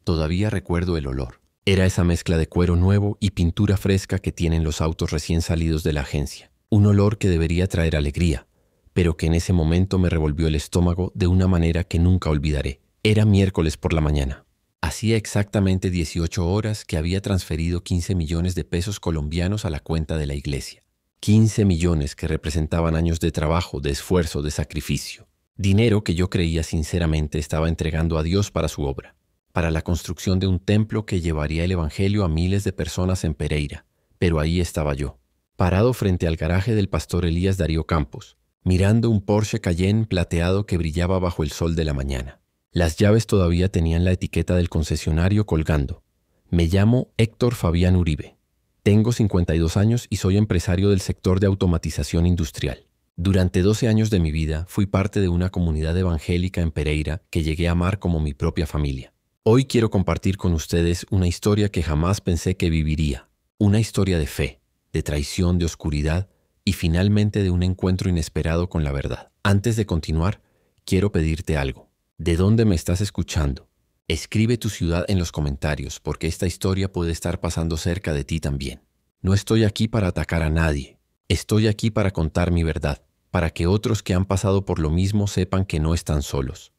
Todavía recuerdo el olor. Era esa mezcla de cuero nuevo y pintura fresca que tienen los autos recién salidos de la agencia. Un olor que debería traer alegría, pero que en ese momento me revolvió el estómago de una manera que nunca olvidaré. Era miércoles por la mañana. Hacía exactamente 18 horas que había transferido 15 millones de pesos colombianos a la cuenta de la iglesia. 15 millones que representaban años de trabajo, de esfuerzo, de sacrificio. Dinero que yo creía sinceramente estaba entregando a Dios para su obra, para la construcción de un templo que llevaría el evangelio a miles de personas en Pereira. Pero ahí estaba yo, parado frente al garaje del pastor Elías Darío Campos, mirando un Porsche Cayenne plateado que brillaba bajo el sol de la mañana. Las llaves todavía tenían la etiqueta del concesionario colgando. Me llamo Héctor Fabián Uribe. Tengo 52 años y soy empresario del sector de automatización industrial. Durante 12 años de mi vida fui parte de una comunidad evangélica en Pereira que llegué a amar como mi propia familia. Hoy quiero compartir con ustedes una historia que jamás pensé que viviría. Una historia de fe, de traición, de oscuridad y finalmente de un encuentro inesperado con la verdad. Antes de continuar, quiero pedirte algo. ¿De dónde me estás escuchando? Escribe tu ciudad en los comentarios porque esta historia puede estar pasando cerca de ti también. No estoy aquí para atacar a nadie. Estoy aquí para contar mi verdad, para que otros que han pasado por lo mismo sepan que no están solos.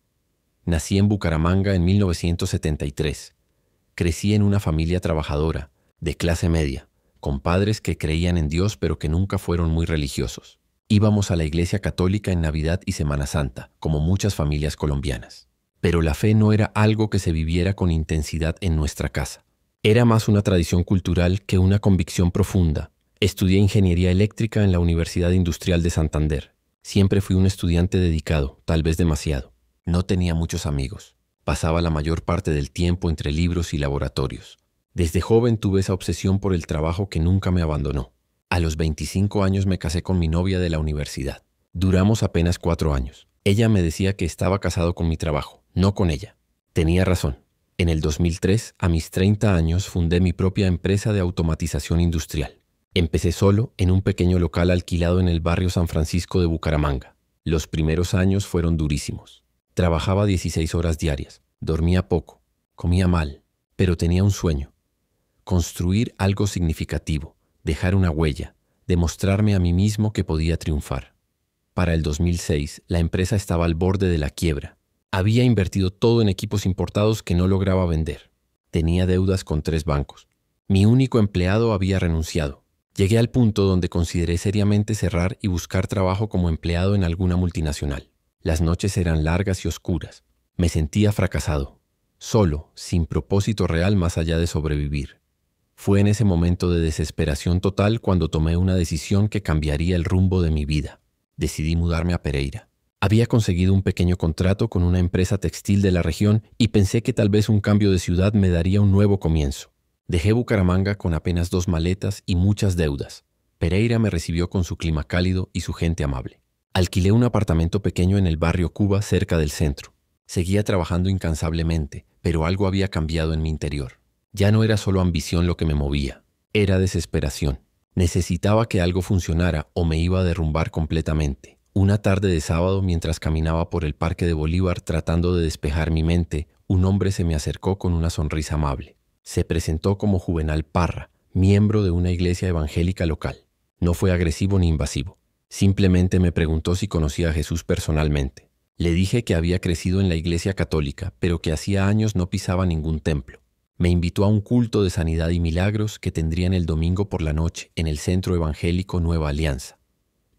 Nací en Bucaramanga en 1973. Crecí en una familia trabajadora, de clase media, con padres que creían en Dios pero que nunca fueron muy religiosos. Íbamos a la iglesia católica en Navidad y Semana Santa, como muchas familias colombianas. Pero la fe no era algo que se viviera con intensidad en nuestra casa. Era más una tradición cultural que una convicción profunda. Estudié ingeniería eléctrica en la Universidad Industrial de Santander. Siempre fui un estudiante dedicado, tal vez demasiado. No tenía muchos amigos. Pasaba la mayor parte del tiempo entre libros y laboratorios. Desde joven tuve esa obsesión por el trabajo que nunca me abandonó. A los 25 años me casé con mi novia de la universidad. Duramos apenas 4 años. Ella me decía que estaba casado con mi trabajo, no con ella. Tenía razón. En el 2003, a mis 30 años, fundé mi propia empresa de automatización industrial. Empecé solo en un pequeño local alquilado en el barrio San Francisco de Bucaramanga. Los primeros años fueron durísimos. Trabajaba 16 horas diarias, dormía poco, comía mal, pero tenía un sueño. Construir algo significativo, dejar una huella, demostrarme a mí mismo que podía triunfar. Para el 2006, la empresa estaba al borde de la quiebra. Había invertido todo en equipos importados que no lograba vender. Tenía deudas con 3 bancos. Mi único empleado había renunciado. Llegué al punto donde consideré seriamente cerrar y buscar trabajo como empleado en alguna multinacional. Las noches eran largas y oscuras. Me sentía fracasado, solo, sin propósito real más allá de sobrevivir. Fue en ese momento de desesperación total cuando tomé una decisión que cambiaría el rumbo de mi vida. Decidí mudarme a Pereira. Había conseguido un pequeño contrato con una empresa textil de la región y pensé que tal vez un cambio de ciudad me daría un nuevo comienzo. Dejé Bucaramanga con apenas 2 maletas y muchas deudas. Pereira me recibió con su clima cálido y su gente amable. Alquilé un apartamento pequeño en el barrio Cuba, cerca del centro. Seguía trabajando incansablemente, pero algo había cambiado en mi interior. Ya no era solo ambición lo que me movía, era desesperación. Necesitaba que algo funcionara o me iba a derrumbar completamente. Una tarde de sábado, mientras caminaba por el Parque de Bolívar tratando de despejar mi mente, un hombre se me acercó con una sonrisa amable. Se presentó como Juvenal Parra, miembro de una iglesia evangélica local. No fue agresivo ni invasivo. Simplemente me preguntó si conocía a Jesús personalmente. Le dije que había crecido en la iglesia católica, pero que hacía años no pisaba ningún templo. Me invitó a un culto de sanidad y milagros que tendrían el domingo por la noche en el Centro Evangélico Nueva Alianza.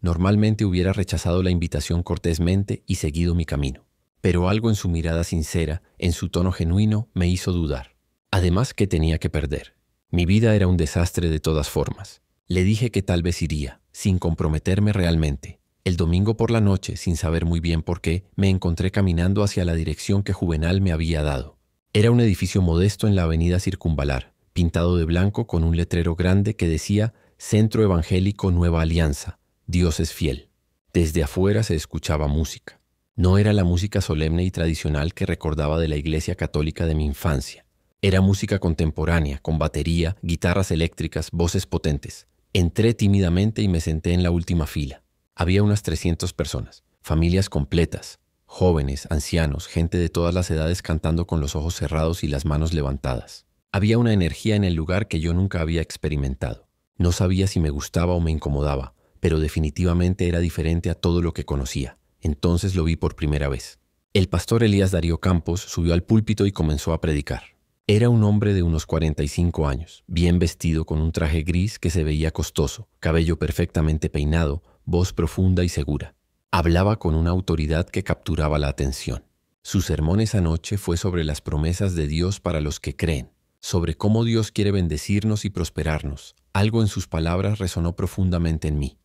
Normalmente hubiera rechazado la invitación cortésmente y seguido mi camino. Pero algo en su mirada sincera, en su tono genuino, me hizo dudar. Además, ¿qué tenía que perder? Mi vida era un desastre de todas formas. Le dije que tal vez iría, sin comprometerme realmente. El domingo por la noche, sin saber muy bien por qué, me encontré caminando hacia la dirección que Juvenal me había dado. Era un edificio modesto en la avenida Circunvalar, pintado de blanco con un letrero grande que decía Centro Evangélico Nueva Alianza, Dios es fiel. Desde afuera se escuchaba música. No era la música solemne y tradicional que recordaba de la iglesia católica de mi infancia. Era música contemporánea, con batería, guitarras eléctricas, voces potentes. Entré tímidamente y me senté en la última fila. Había unas 300 personas, familias completas, Jóvenes, ancianos, gente de todas las edades cantando con los ojos cerrados y las manos levantadas. Había una energía en el lugar que yo nunca había experimentado. No sabía si me gustaba o me incomodaba, pero definitivamente era diferente a todo lo que conocía. Entonces lo vi por primera vez. El pastor Elías Darío Campos subió al púlpito y comenzó a predicar. Era un hombre de unos 45 años, bien vestido con un traje gris que se veía costoso, cabello perfectamente peinado, voz profunda y segura. Hablaba con una autoridad que capturaba la atención. Su sermón esa noche fue sobre las promesas de Dios para los que creen, sobre cómo Dios quiere bendecirnos y prosperarnos. Algo en sus palabras resonó profundamente en mí.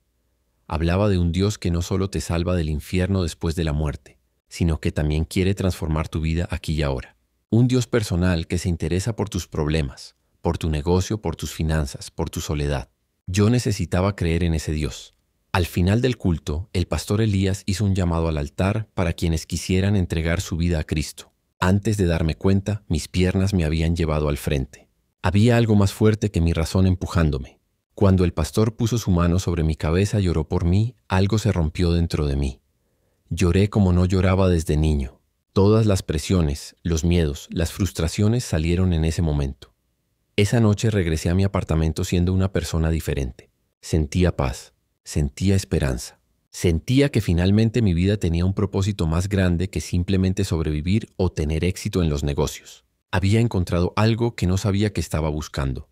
Hablaba de un Dios que no solo te salva del infierno después de la muerte, sino que también quiere transformar tu vida aquí y ahora. Un Dios personal que se interesa por tus problemas, por tu negocio, por tus finanzas, por tu soledad. Yo necesitaba creer en ese Dios. Al final del culto, el pastor Elías hizo un llamado al altar para quienes quisieran entregar su vida a Cristo. Antes de darme cuenta, mis piernas me habían llevado al frente. Había algo más fuerte que mi razón empujándome. Cuando el pastor puso su mano sobre mi cabeza y oró por mí, algo se rompió dentro de mí. Lloré como no lloraba desde niño. Todas las presiones, los miedos, las frustraciones salieron en ese momento. Esa noche regresé a mi apartamento siendo una persona diferente. Sentía paz, sentía esperanza. Sentía que finalmente mi vida tenía un propósito más grande que simplemente sobrevivir o tener éxito en los negocios. Había encontrado algo que no sabía que estaba buscando.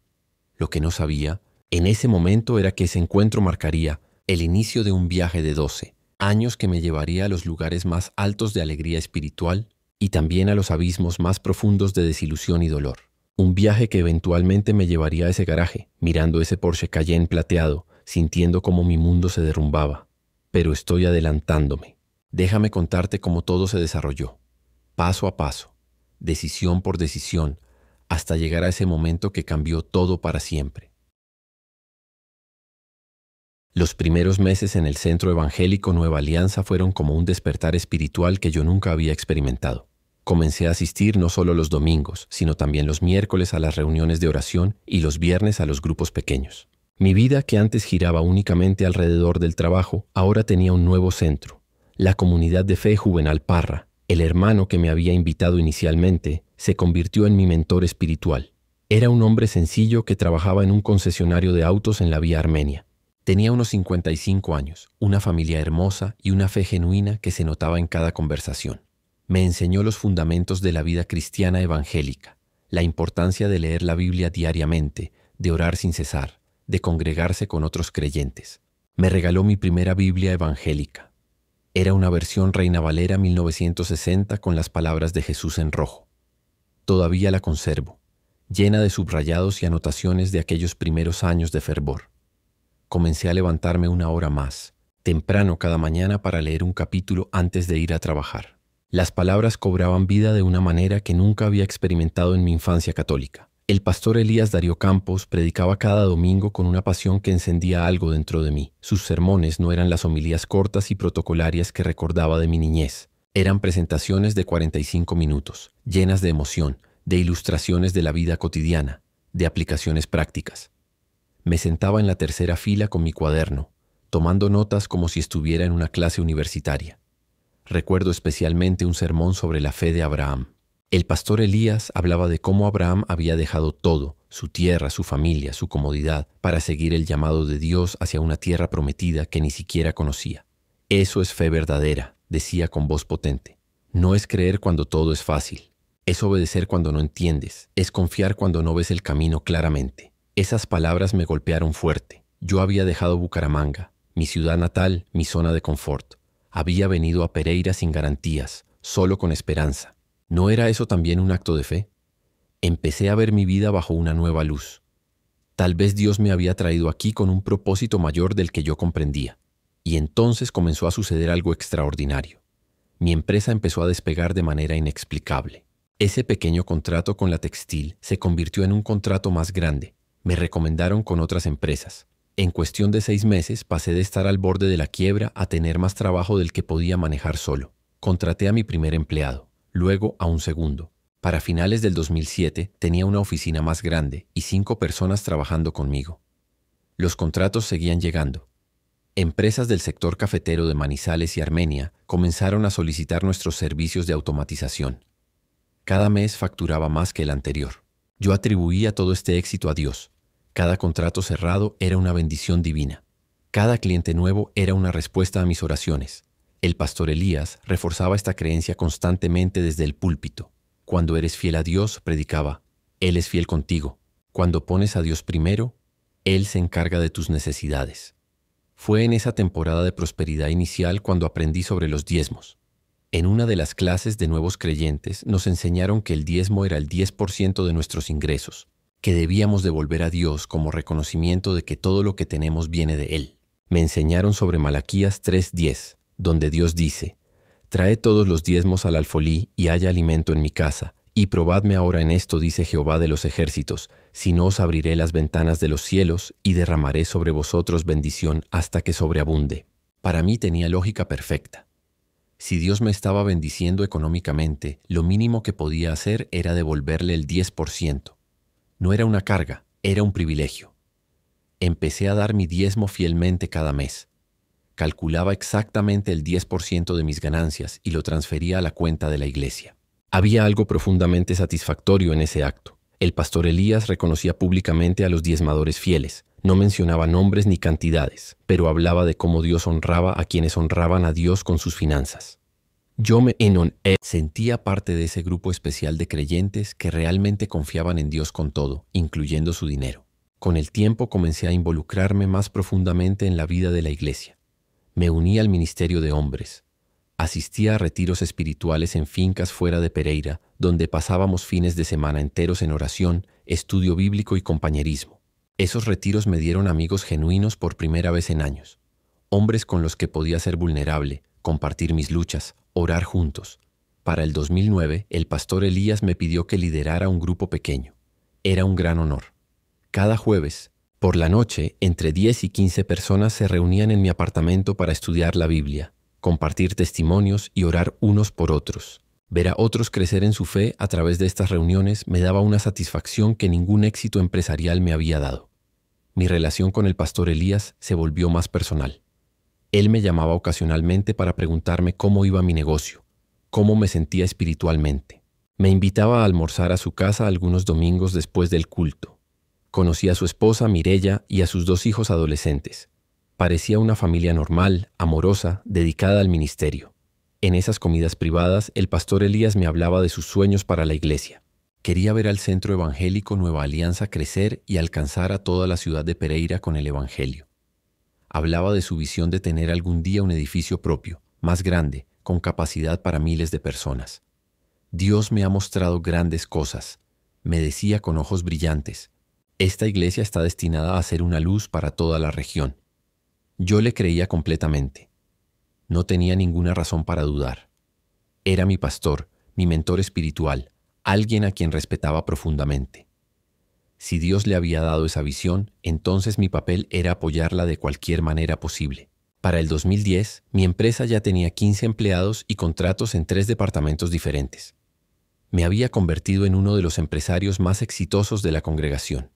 Lo que no sabía en ese momento era que ese encuentro marcaría el inicio de un viaje de 12 años que me llevaría a los lugares más altos de alegría espiritual y también a los abismos más profundos de desilusión y dolor. Un viaje que eventualmente me llevaría a ese garaje, mirando ese Porsche Cayenne plateado, sintiendo cómo mi mundo se derrumbaba. Pero estoy adelantándome. Déjame contarte cómo todo se desarrolló, paso a paso, decisión por decisión, hasta llegar a ese momento que cambió todo para siempre. Los primeros meses en el Centro Evangélico Nueva Alianza fueron como un despertar espiritual que yo nunca había experimentado. Comencé a asistir no solo los domingos, sino también los miércoles a las reuniones de oración y los viernes a los grupos pequeños. Mi vida, que antes giraba únicamente alrededor del trabajo, ahora tenía un nuevo centro. La comunidad de fe Juvenal Parra, el hermano que me había invitado inicialmente, se convirtió en mi mentor espiritual. Era un hombre sencillo que trabajaba en un concesionario de autos en la vía Armenia. Tenía unos 55 años, una familia hermosa y una fe genuina que se notaba en cada conversación. Me enseñó los fundamentos de la vida cristiana evangélica, la importancia de leer la Biblia diariamente, de orar sin cesar, de congregarse con otros creyentes. Me regaló mi primera Biblia evangélica. Era una versión Reina Valera 1960 con las palabras de Jesús en rojo. Todavía la conservo, llena de subrayados y anotaciones de aquellos primeros años de fervor. Comencé a levantarme una hora más, temprano cada mañana para leer un capítulo antes de ir a trabajar. Las palabras cobraban vida de una manera que nunca había experimentado en mi infancia católica. El pastor Elías Darío Campos predicaba cada domingo con una pasión que encendía algo dentro de mí. Sus sermones no eran las homilías cortas y protocolarias que recordaba de mi niñez. Eran presentaciones de 45 minutos, llenas de emoción, de ilustraciones de la vida cotidiana, de aplicaciones prácticas. Me sentaba en la tercera fila con mi cuaderno, tomando notas como si estuviera en una clase universitaria. Recuerdo especialmente un sermón sobre la fe de Abraham. El pastor Elías hablaba de cómo Abraham había dejado todo, su tierra, su familia, su comodidad, para seguir el llamado de Dios hacia una tierra prometida que ni siquiera conocía. Eso es fe verdadera, decía con voz potente. No es creer cuando todo es fácil, es obedecer cuando no entiendes, es confiar cuando no ves el camino claramente. Esas palabras me golpearon fuerte. Yo había dejado Bucaramanga, mi ciudad natal, mi zona de confort. Había venido a Pereira sin garantías, solo con esperanza. ¿No era eso también un acto de fe? Empecé a ver mi vida bajo una nueva luz. Tal vez Dios me había traído aquí con un propósito mayor del que yo comprendía. Y entonces comenzó a suceder algo extraordinario. Mi empresa empezó a despegar de manera inexplicable. Ese pequeño contrato con la textil se convirtió en un contrato más grande. Me recomendaron con otras empresas. En cuestión de 6 meses pasé de estar al borde de la quiebra a tener más trabajo del que podía manejar solo. Contraté a mi primer empleado, luego a un segundo. Para finales del 2007 tenía una oficina más grande y 5 personas trabajando conmigo. Los contratos seguían llegando. Empresas del sector cafetero de Manizales y Armenia comenzaron a solicitar nuestros servicios de automatización. Cada mes facturaba más que el anterior. Yo atribuía todo este éxito a Dios. Cada contrato cerrado era una bendición divina. Cada cliente nuevo era una respuesta a mis oraciones. El pastor Elías reforzaba esta creencia constantemente desde el púlpito. Cuando eres fiel a Dios, predicaba, Él es fiel contigo. Cuando pones a Dios primero, Él se encarga de tus necesidades. Fue en esa temporada de prosperidad inicial cuando aprendí sobre los diezmos. En una de las clases de nuevos creyentes nos enseñaron que el diezmo era el 10% de nuestros ingresos, que debíamos devolver a Dios como reconocimiento de que todo lo que tenemos viene de Él. Me enseñaron sobre Malaquías 3:10, donde Dios dice, «Trae todos los diezmos al alfolí y haya alimento en mi casa, y probadme ahora en esto, dice Jehová de los ejércitos, si no os abriré las ventanas de los cielos y derramaré sobre vosotros bendición hasta que sobreabunde». Para mí tenía lógica perfecta. Si Dios me estaba bendiciendo económicamente, lo mínimo que podía hacer era devolverle el 10%. No era una carga, era un privilegio. Empecé a dar mi diezmo fielmente cada mes. Calculaba exactamente el 10% de mis ganancias y lo transfería a la cuenta de la iglesia. Había algo profundamente satisfactorio en ese acto. El pastor Elías reconocía públicamente a los diezmadores fieles. No mencionaba nombres ni cantidades, pero hablaba de cómo Dios honraba a quienes honraban a Dios con sus finanzas. Yo me sentía parte de ese grupo especial de creyentes que realmente confiaban en Dios con todo, incluyendo su dinero. Con el tiempo comencé a involucrarme más profundamente en la vida de la iglesia. Me uní al ministerio de hombres. Asistía a retiros espirituales en fincas fuera de Pereira, donde pasábamos fines de semana enteros en oración, estudio bíblico y compañerismo. Esos retiros me dieron amigos genuinos por primera vez en años. Hombres con los que podía ser vulnerable, compartir mis luchas, orar juntos. Para el 2009, el pastor Elías me pidió que liderara un grupo pequeño. Era un gran honor. Cada jueves, por la noche, entre 10 y 15 personas se reunían en mi apartamento para estudiar la Biblia, compartir testimonios y orar unos por otros. Ver a otros crecer en su fe a través de estas reuniones me daba una satisfacción que ningún éxito empresarial me había dado. Mi relación con el pastor Elías se volvió más personal. Él me llamaba ocasionalmente para preguntarme cómo iba mi negocio, cómo me sentía espiritualmente. Me invitaba a almorzar a su casa algunos domingos después del culto. Conocí a su esposa Mireya y a sus 2 hijos adolescentes. Parecía una familia normal, amorosa, dedicada al ministerio. En esas comidas privadas, el pastor Elías me hablaba de sus sueños para la iglesia. Quería ver al Centro Evangélico Nueva Alianza crecer y alcanzar a toda la ciudad de Pereira con el Evangelio. Hablaba de su visión de tener algún día un edificio propio, más grande, con capacidad para miles de personas. Dios me ha mostrado grandes cosas, me decía con ojos brillantes. Esta iglesia está destinada a ser una luz para toda la región. Yo le creía completamente. No tenía ninguna razón para dudar. Era mi pastor, mi mentor espiritual, alguien a quien respetaba profundamente. Si Dios le había dado esa visión, entonces mi papel era apoyarla de cualquier manera posible. Para el 2010, mi empresa ya tenía 15 empleados y contratos en 3 departamentos diferentes. Me había convertido en uno de los empresarios más exitosos de la congregación.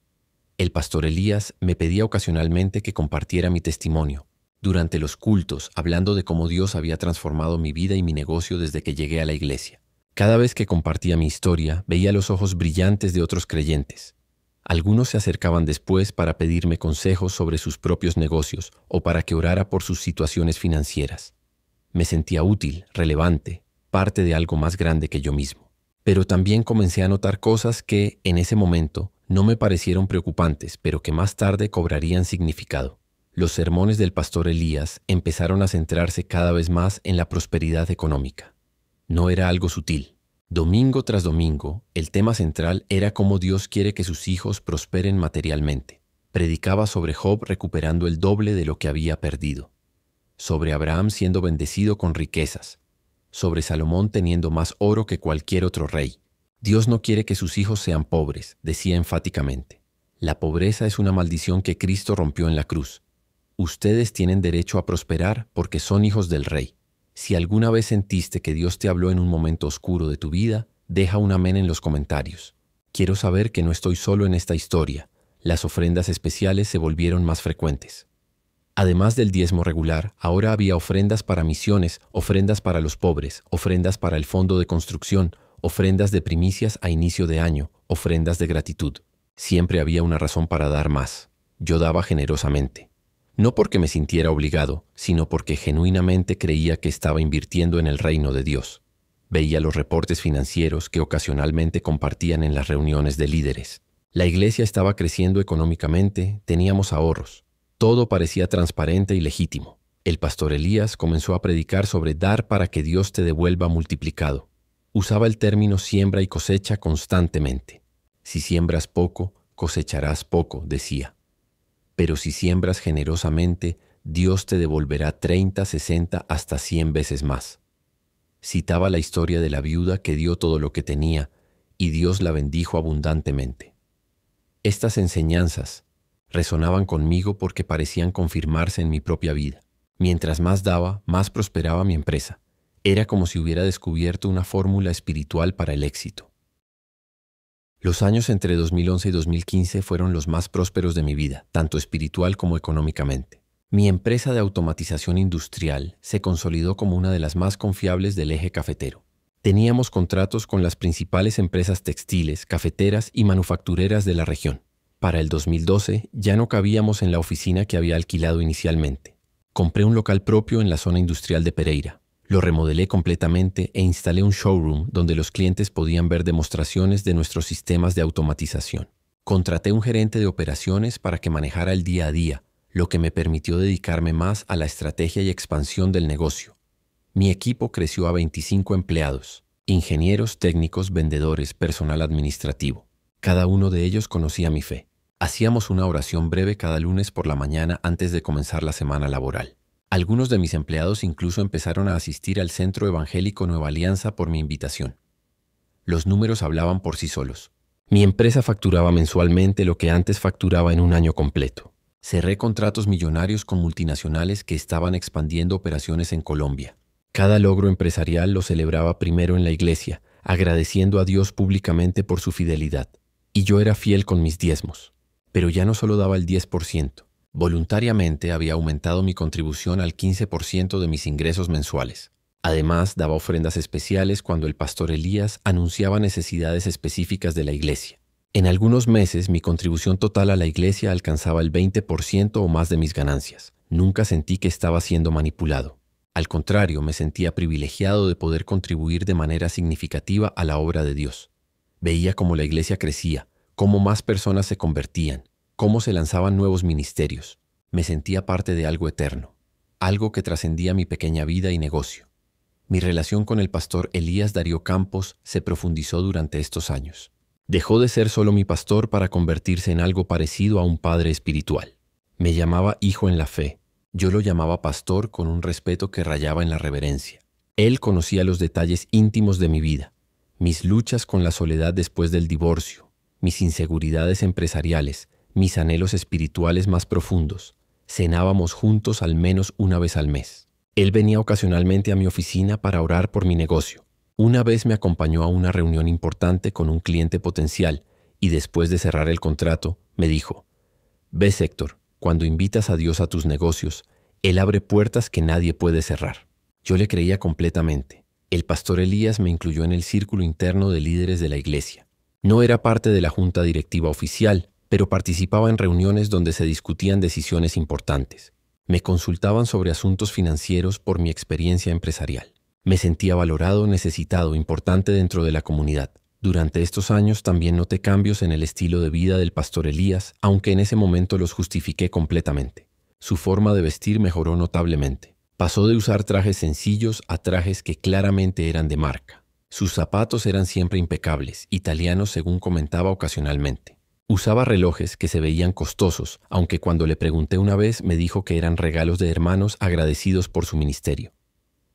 El pastor Elías me pedía ocasionalmente que compartiera mi testimonio. Durante los cultos, hablando de cómo Dios había transformado mi vida y mi negocio desde que llegué a la iglesia. Cada vez que compartía mi historia, veía los ojos brillantes de otros creyentes. Algunos se acercaban después para pedirme consejos sobre sus propios negocios o para que orara por sus situaciones financieras. Me sentía útil, relevante, parte de algo más grande que yo mismo. Pero también comencé a notar cosas que, en ese momento, no me parecieron preocupantes, pero que más tarde cobrarían significado. Los sermones del pastor Elías empezaron a centrarse cada vez más en la prosperidad económica. No era algo sutil. Domingo tras domingo, el tema central era cómo Dios quiere que sus hijos prosperen materialmente. Predicaba sobre Job recuperando el doble de lo que había perdido, sobre Abraham siendo bendecido con riquezas, sobre Salomón teniendo más oro que cualquier otro rey. Dios no quiere que sus hijos sean pobres, decía enfáticamente. La pobreza es una maldición que Cristo rompió en la cruz. Ustedes tienen derecho a prosperar porque son hijos del Rey. Si alguna vez sentiste que Dios te habló en un momento oscuro de tu vida, deja un amén en los comentarios. Quiero saber que no estoy solo en esta historia. Las ofrendas especiales se volvieron más frecuentes. Además del diezmo regular, ahora había ofrendas para misiones, ofrendas para los pobres, ofrendas para el fondo de construcción, ofrendas de primicias a inicio de año, ofrendas de gratitud. Siempre había una razón para dar más. Yo daba generosamente. No porque me sintiera obligado, sino porque genuinamente creía que estaba invirtiendo en el reino de Dios. Veía los reportes financieros que ocasionalmente compartían en las reuniones de líderes. La iglesia estaba creciendo económicamente, teníamos ahorros. Todo parecía transparente y legítimo. El pastor Elías comenzó a predicar sobre dar para que Dios te devuelva multiplicado. Usaba el término siembra y cosecha constantemente. Si siembras poco, cosecharás poco, decía. Pero si siembras generosamente, Dios te devolverá 30, 60, hasta 100 veces más. Citaba la historia de la viuda que dio todo lo que tenía y Dios la bendijo abundantemente. Estas enseñanzas resonaban conmigo porque parecían confirmarse en mi propia vida. Mientras más daba, más prosperaba mi empresa. Era como si hubiera descubierto una fórmula espiritual para el éxito. Los años entre 2011 y 2015 fueron los más prósperos de mi vida, tanto espiritual como económicamente. Mi empresa de automatización industrial se consolidó como una de las más confiables del eje cafetero. Teníamos contratos con las principales empresas textiles, cafeteras y manufactureras de la región. Para el 2012 ya no cabíamos en la oficina que había alquilado inicialmente. Compré un local propio en la zona industrial de Pereira. Lo remodelé completamente e instalé un showroom donde los clientes podían ver demostraciones de nuestros sistemas de automatización. Contraté un gerente de operaciones para que manejara el día a día, lo que me permitió dedicarme más a la estrategia y expansión del negocio. Mi equipo creció a 25 empleados, ingenieros, técnicos, vendedores, personal administrativo. Cada uno de ellos conocía mi fe. Hacíamos una oración breve cada lunes por la mañana antes de comenzar la semana laboral. Algunos de mis empleados incluso empezaron a asistir al Centro Evangélico Nueva Alianza por mi invitación. Los números hablaban por sí solos. Mi empresa facturaba mensualmente lo que antes facturaba en un año completo. Cerré contratos millonarios con multinacionales que estaban expandiendo operaciones en Colombia. Cada logro empresarial lo celebraba primero en la iglesia, agradeciendo a Dios públicamente por su fidelidad. Y yo era fiel con mis diezmos. Pero ya no solo daba el 10%. Voluntariamente había aumentado mi contribución al 15% de mis ingresos mensuales. Además, daba ofrendas especiales cuando el pastor Elías anunciaba necesidades específicas de la iglesia. En algunos meses, mi contribución total a la iglesia alcanzaba el 20% o más de mis ganancias. Nunca sentí que estaba siendo manipulado. Al contrario, me sentía privilegiado de poder contribuir de manera significativa a la obra de Dios. Veía cómo la iglesia crecía, cómo más personas se convertían, cómo se lanzaban nuevos ministerios. Me sentía parte de algo eterno, algo que trascendía mi pequeña vida y negocio. Mi relación con el pastor Elías Darío Campos se profundizó durante estos años. Dejó de ser solo mi pastor para convertirse en algo parecido a un padre espiritual. Me llamaba hijo en la fe. Yo lo llamaba pastor con un respeto que rayaba en la reverencia. Él conocía los detalles íntimos de mi vida, mis luchas con la soledad después del divorcio, mis inseguridades empresariales, mis anhelos espirituales más profundos. Cenábamos juntos al menos una vez al mes. Él venía ocasionalmente a mi oficina para orar por mi negocio. Una vez me acompañó a una reunión importante con un cliente potencial y después de cerrar el contrato, me dijo: «Ves, Héctor, cuando invitas a Dios a tus negocios, Él abre puertas que nadie puede cerrar». Yo le creía completamente. El pastor Elías me incluyó en el círculo interno de líderes de la iglesia. No era parte de la junta directiva oficial, pero participaba en reuniones donde se discutían decisiones importantes. Me consultaban sobre asuntos financieros por mi experiencia empresarial. Me sentía valorado, necesitado, importante dentro de la comunidad. Durante estos años también noté cambios en el estilo de vida del pastor Elías, aunque en ese momento los justifiqué completamente. Su forma de vestir mejoró notablemente. Pasó de usar trajes sencillos a trajes que claramente eran de marca. Sus zapatos eran siempre impecables, italianos según comentaba ocasionalmente. Usaba relojes que se veían costosos, aunque cuando le pregunté una vez me dijo que eran regalos de hermanos agradecidos por su ministerio.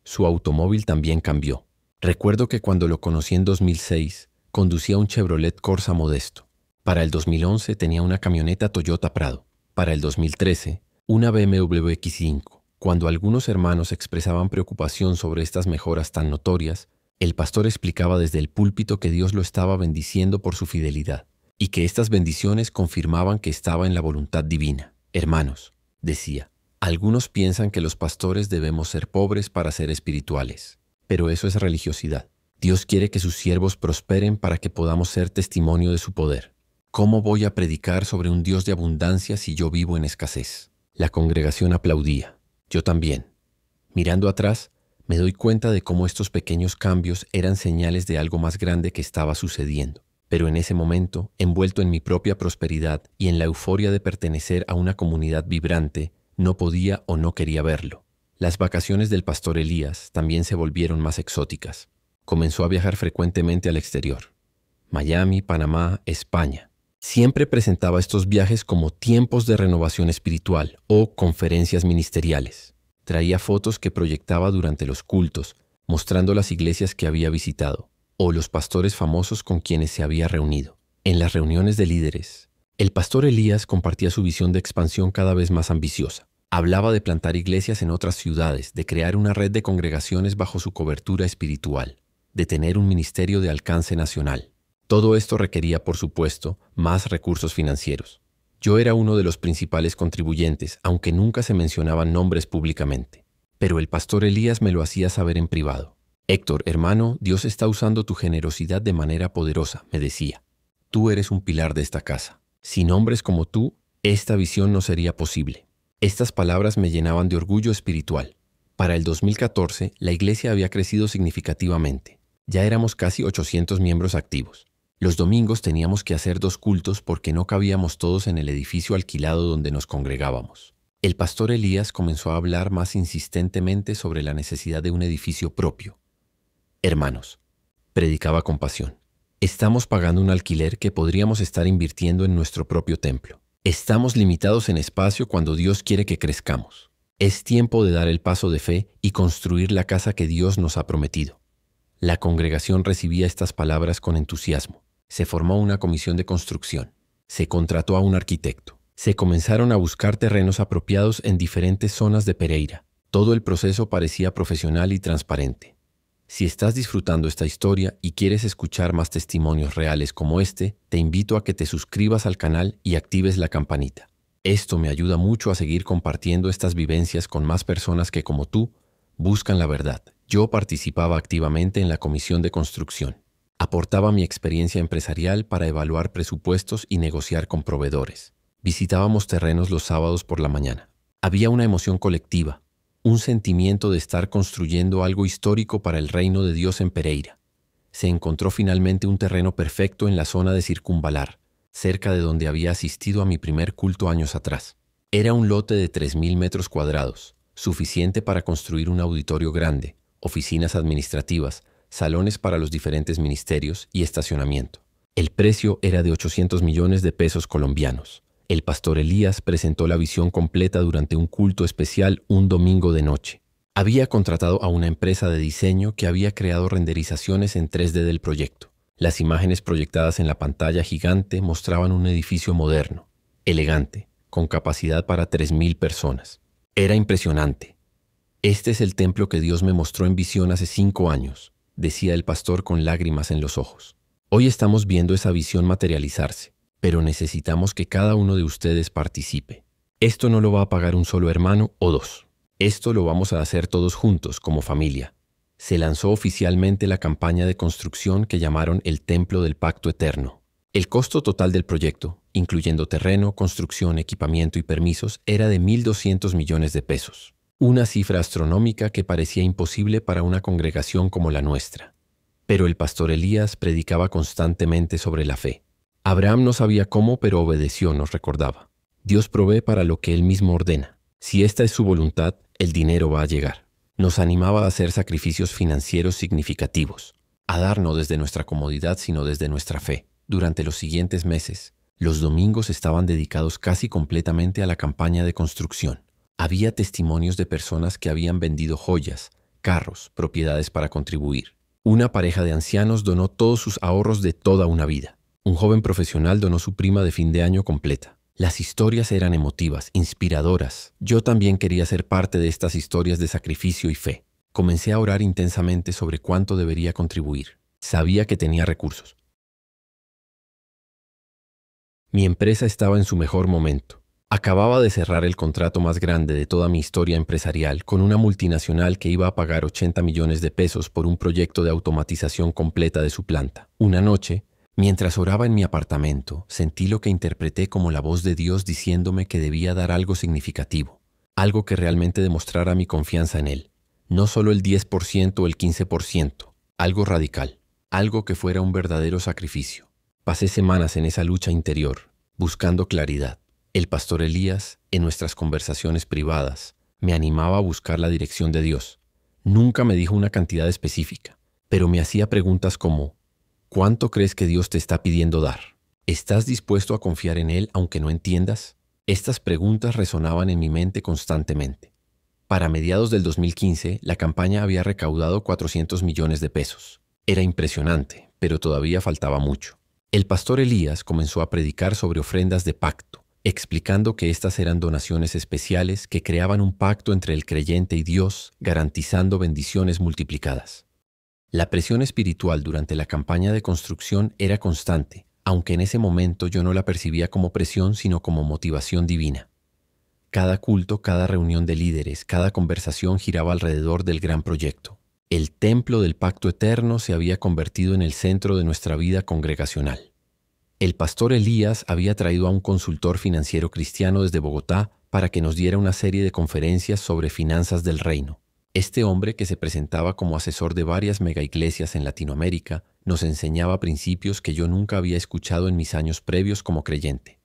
Su automóvil también cambió. Recuerdo que cuando lo conocí en 2006, conducía un Chevrolet Corsa modesto. Para el 2011 tenía una camioneta Toyota Prado. Para el 2013, una BMW X5. Cuando algunos hermanos expresaban preocupación sobre estas mejoras tan notorias, el pastor explicaba desde el púlpito que Dios lo estaba bendiciendo por su fidelidad y que estas bendiciones confirmaban que estaba en la voluntad divina. «Hermanos», decía, Algunos piensan que los pastores debemos ser pobres para ser espirituales, pero eso es religiosidad. Dios quiere que sus siervos prosperen para que podamos ser testimonio de su poder. ¿Cómo voy a predicar sobre un Dios de abundancia si yo vivo en escasez? La congregación aplaudía. Yo también. Mirando atrás, me doy cuenta de cómo estos pequeños cambios eran señales de algo más grande que estaba sucediendo. Pero en ese momento, envuelto en mi propia prosperidad y en la euforia de pertenecer a una comunidad vibrante, no podía o no quería verlo. Las vacaciones del pastor Elías también se volvieron más exóticas. Comenzó a viajar frecuentemente al exterior. Miami, Panamá, España. Siempre presentaba estos viajes como tiempos de renovación espiritual o conferencias ministeriales. Traía fotos que proyectaba durante los cultos, mostrando las iglesias que había visitado o los pastores famosos con quienes se había reunido. En las reuniones de líderes, el pastor Elías compartía su visión de expansión cada vez más ambiciosa. Hablaba de plantar iglesias en otras ciudades, de crear una red de congregaciones bajo su cobertura espiritual, de tener un ministerio de alcance nacional. Todo esto requería, por supuesto, más recursos financieros. Yo era uno de los principales contribuyentes, aunque nunca se mencionaban nombres públicamente. Pero el pastor Elías me lo hacía saber en privado. Héctor, hermano, Dios está usando tu generosidad de manera poderosa, me decía. Tú eres un pilar de esta casa. Sin hombres como tú, esta visión no sería posible. Estas palabras me llenaban de orgullo espiritual. Para el 2014, la iglesia había crecido significativamente. Ya éramos casi 800 miembros activos. Los domingos teníamos que hacer 2 cultos porque no cabíamos todos en el edificio alquilado donde nos congregábamos. El pastor Elías comenzó a hablar más insistentemente sobre la necesidad de un edificio propio. Hermanos, predicaba con pasión, estamos pagando un alquiler que podríamos estar invirtiendo en nuestro propio templo. Estamos limitados en espacio cuando Dios quiere que crezcamos. Es tiempo de dar el paso de fe y construir la casa que Dios nos ha prometido. La congregación recibía estas palabras con entusiasmo. Se formó una comisión de construcción. Se contrató a un arquitecto. Se comenzaron a buscar terrenos apropiados en diferentes zonas de Pereira. Todo el proceso parecía profesional y transparente. Si estás disfrutando esta historia y quieres escuchar más testimonios reales como este, te invito a que te suscribas al canal y actives la campanita. Esto me ayuda mucho a seguir compartiendo estas vivencias con más personas que, como tú, buscan la verdad. Yo participaba activamente en la comisión de construcción. Aportaba mi experiencia empresarial para evaluar presupuestos y negociar con proveedores. Visitábamos terrenos los sábados por la mañana. Había una emoción colectiva, un sentimiento de estar construyendo algo histórico para el reino de Dios en Pereira. Se encontró finalmente un terreno perfecto en la zona de Circunvalar, cerca de donde había asistido a mi primer culto años atrás. Era un lote de 3.000 metros cuadrados, suficiente para construir un auditorio grande, oficinas administrativas, salones para los diferentes ministerios y estacionamiento. El precio era de 800 millones de pesos colombianos. El pastor Elías presentó la visión completa durante un culto especial un domingo de noche. Había contratado a una empresa de diseño que había creado renderizaciones en 3D del proyecto. Las imágenes proyectadas en la pantalla gigante mostraban un edificio moderno, elegante, con capacidad para 3.000 personas. Era impresionante. Este es el templo que Dios me mostró en visión hace 5 años, decía el pastor con lágrimas en los ojos. Hoy estamos viendo esa visión materializarse, pero necesitamos que cada uno de ustedes participe. Esto no lo va a pagar un solo hermano o 2. Esto lo vamos a hacer todos juntos, como familia. Se lanzó oficialmente la campaña de construcción que llamaron el Templo del Pacto Eterno. El costo total del proyecto, incluyendo terreno, construcción, equipamiento y permisos, era de 1.200 millones de pesos. Una cifra astronómica que parecía imposible para una congregación como la nuestra. Pero el pastor Elías predicaba constantemente sobre la fe. Abraham no sabía cómo, pero obedeció, nos recordaba. Dios provee para lo que Él mismo ordena. Si esta es su voluntad, el dinero va a llegar. Nos animaba a hacer sacrificios financieros significativos, a dar no desde nuestra comodidad, sino desde nuestra fe. Durante los siguientes meses, los domingos estaban dedicados casi completamente a la campaña de construcción. Había testimonios de personas que habían vendido joyas, carros, propiedades para contribuir. Una pareja de ancianos donó todos sus ahorros de toda una vida. Un joven profesional donó su prima de fin de año completa. Las historias eran emotivas, inspiradoras. Yo también quería ser parte de estas historias de sacrificio y fe. Comencé a orar intensamente sobre cuánto debería contribuir. Sabía que tenía recursos. Mi empresa estaba en su mejor momento. Acababa de cerrar el contrato más grande de toda mi historia empresarial con una multinacional que iba a pagar 80 millones de pesos por un proyecto de automatización completa de su planta. Una noche, mientras oraba en mi apartamento, sentí lo que interpreté como la voz de Dios diciéndome que debía dar algo significativo, algo que realmente demostrara mi confianza en Él. No solo el 10% o el 15%, algo radical, algo que fuera un verdadero sacrificio. Pasé semanas en esa lucha interior, buscando claridad. El pastor Elías, en nuestras conversaciones privadas, me animaba a buscar la dirección de Dios. Nunca me dijo una cantidad específica, pero me hacía preguntas como: ¿cuánto crees que Dios te está pidiendo dar? ¿Estás dispuesto a confiar en Él aunque no entiendas? Estas preguntas resonaban en mi mente constantemente. Para mediados del 2015, la campaña había recaudado 400 millones de pesos. Era impresionante, pero todavía faltaba mucho. El pastor Elías comenzó a predicar sobre ofrendas de pacto, explicando que estas eran donaciones especiales que creaban un pacto entre el creyente y Dios, garantizando bendiciones multiplicadas. La presión espiritual durante la campaña de construcción era constante, aunque en ese momento yo no la percibía como presión, sino como motivación divina. Cada culto, cada reunión de líderes, cada conversación giraba alrededor del gran proyecto. El templo del pacto eterno se había convertido en el centro de nuestra vida congregacional. El pastor Elías había traído a un consultor financiero cristiano desde Bogotá para que nos diera una serie de conferencias sobre finanzas del reino. Este hombre, que se presentaba como asesor de varias megaiglesias en Latinoamérica, nos enseñaba principios que yo nunca había escuchado en mis años previos como creyente.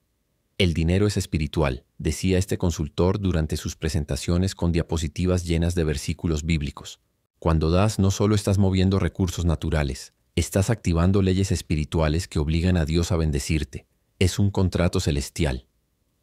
El dinero es espiritual, decía este consultor durante sus presentaciones con diapositivas llenas de versículos bíblicos. Cuando das, no solo estás moviendo recursos naturales, estás activando leyes espirituales que obligan a Dios a bendecirte. Es un contrato celestial.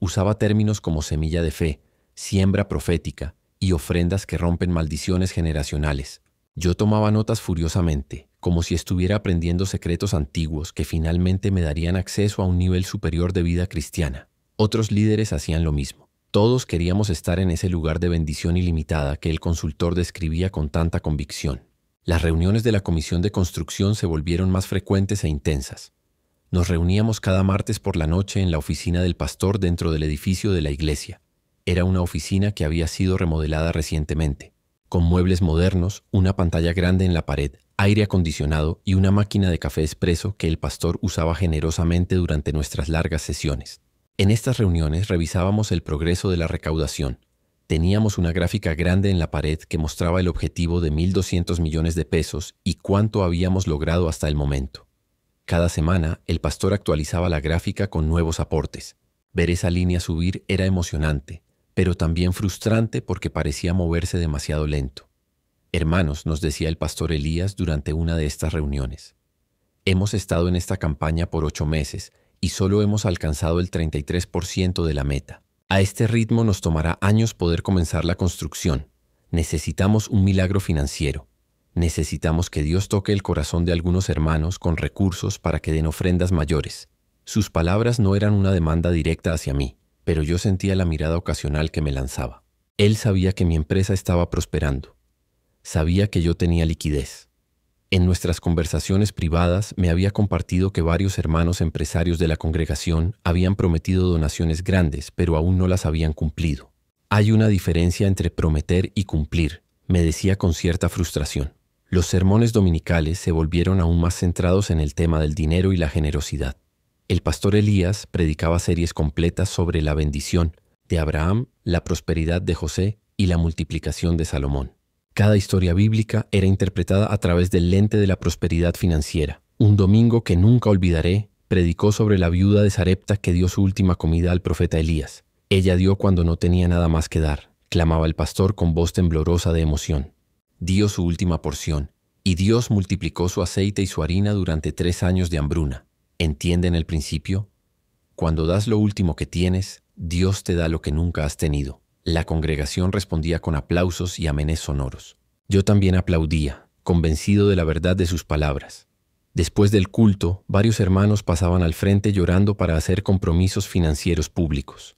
Usaba términos como semilla de fe, siembra profética y ofrendas que rompen maldiciones generacionales. Yo tomaba notas furiosamente, como si estuviera aprendiendo secretos antiguos que finalmente me darían acceso a un nivel superior de vida cristiana. Otros líderes hacían lo mismo. Todos queríamos estar en ese lugar de bendición ilimitada que el consultor describía con tanta convicción. Las reuniones de la comisión de construcción se volvieron más frecuentes e intensas. Nos reuníamos cada martes por la noche en la oficina del pastor dentro del edificio de la iglesia. Era una oficina que había sido remodelada recientemente, con muebles modernos, una pantalla grande en la pared, aire acondicionado y una máquina de café expreso que el pastor usaba generosamente durante nuestras largas sesiones. En estas reuniones revisábamos el progreso de la recaudación. Teníamos una gráfica grande en la pared que mostraba el objetivo de 1.200 millones de pesos y cuánto habíamos logrado hasta el momento. Cada semana, el pastor actualizaba la gráfica con nuevos aportes. Ver esa línea subir era emocionante, pero también frustrante porque parecía moverse demasiado lento. Hermanos, nos decía el pastor Elías durante una de estas reuniones, hemos estado en esta campaña por 8 meses y solo hemos alcanzado el 33% de la meta. A este ritmo nos tomará años poder comenzar la construcción. Necesitamos un milagro financiero. Necesitamos que Dios toque el corazón de algunos hermanos con recursos para que den ofrendas mayores. Sus palabras no eran una demanda directa hacia mí, pero yo sentía la mirada ocasional que me lanzaba. Él sabía que mi empresa estaba prosperando. Sabía que yo tenía liquidez. En nuestras conversaciones privadas me había compartido que varios hermanos empresarios de la congregación habían prometido donaciones grandes, pero aún no las habían cumplido. Hay una diferencia entre prometer y cumplir, me decía con cierta frustración. Los sermones dominicales se volvieron aún más centrados en el tema del dinero y la generosidad. El pastor Elías predicaba series completas sobre la bendición de Abraham, la prosperidad de José y la multiplicación de Salomón. Cada historia bíblica era interpretada a través del lente de la prosperidad financiera. Un domingo que nunca olvidaré, predicó sobre la viuda de Sarepta que dio su última comida al profeta Elías. Ella dio cuando no tenía nada más que dar, clamaba el pastor con voz temblorosa de emoción. Dio su última porción, y Dios multiplicó su aceite y su harina durante 3 años de hambruna. ¿Entienden el principio? Cuando das lo último que tienes, Dios te da lo que nunca has tenido. La congregación respondía con aplausos y amenes sonoros. Yo también aplaudía, convencido de la verdad de sus palabras. Después del culto, varios hermanos pasaban al frente llorando para hacer compromisos financieros públicos.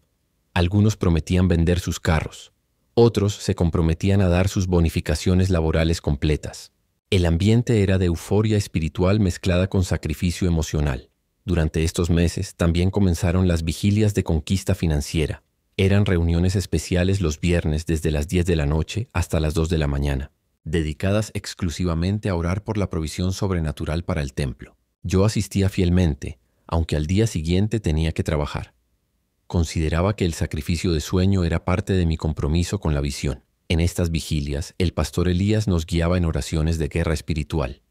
Algunos prometían vender sus carros. Otros se comprometían a dar sus bonificaciones laborales completas. El ambiente era de euforia espiritual mezclada con sacrificio emocional. Durante estos meses también comenzaron las vigilias de conquista financiera. Eran reuniones especiales los viernes desde las 10 de la noche hasta las 2 de la mañana, dedicadas exclusivamente a orar por la provisión sobrenatural para el templo. Yo asistía fielmente, aunque al día siguiente tenía que trabajar. Consideraba que el sacrificio de sueño era parte de mi compromiso con la visión. En estas vigilias, el pastor Elías nos guiaba en oraciones de guerra espiritual.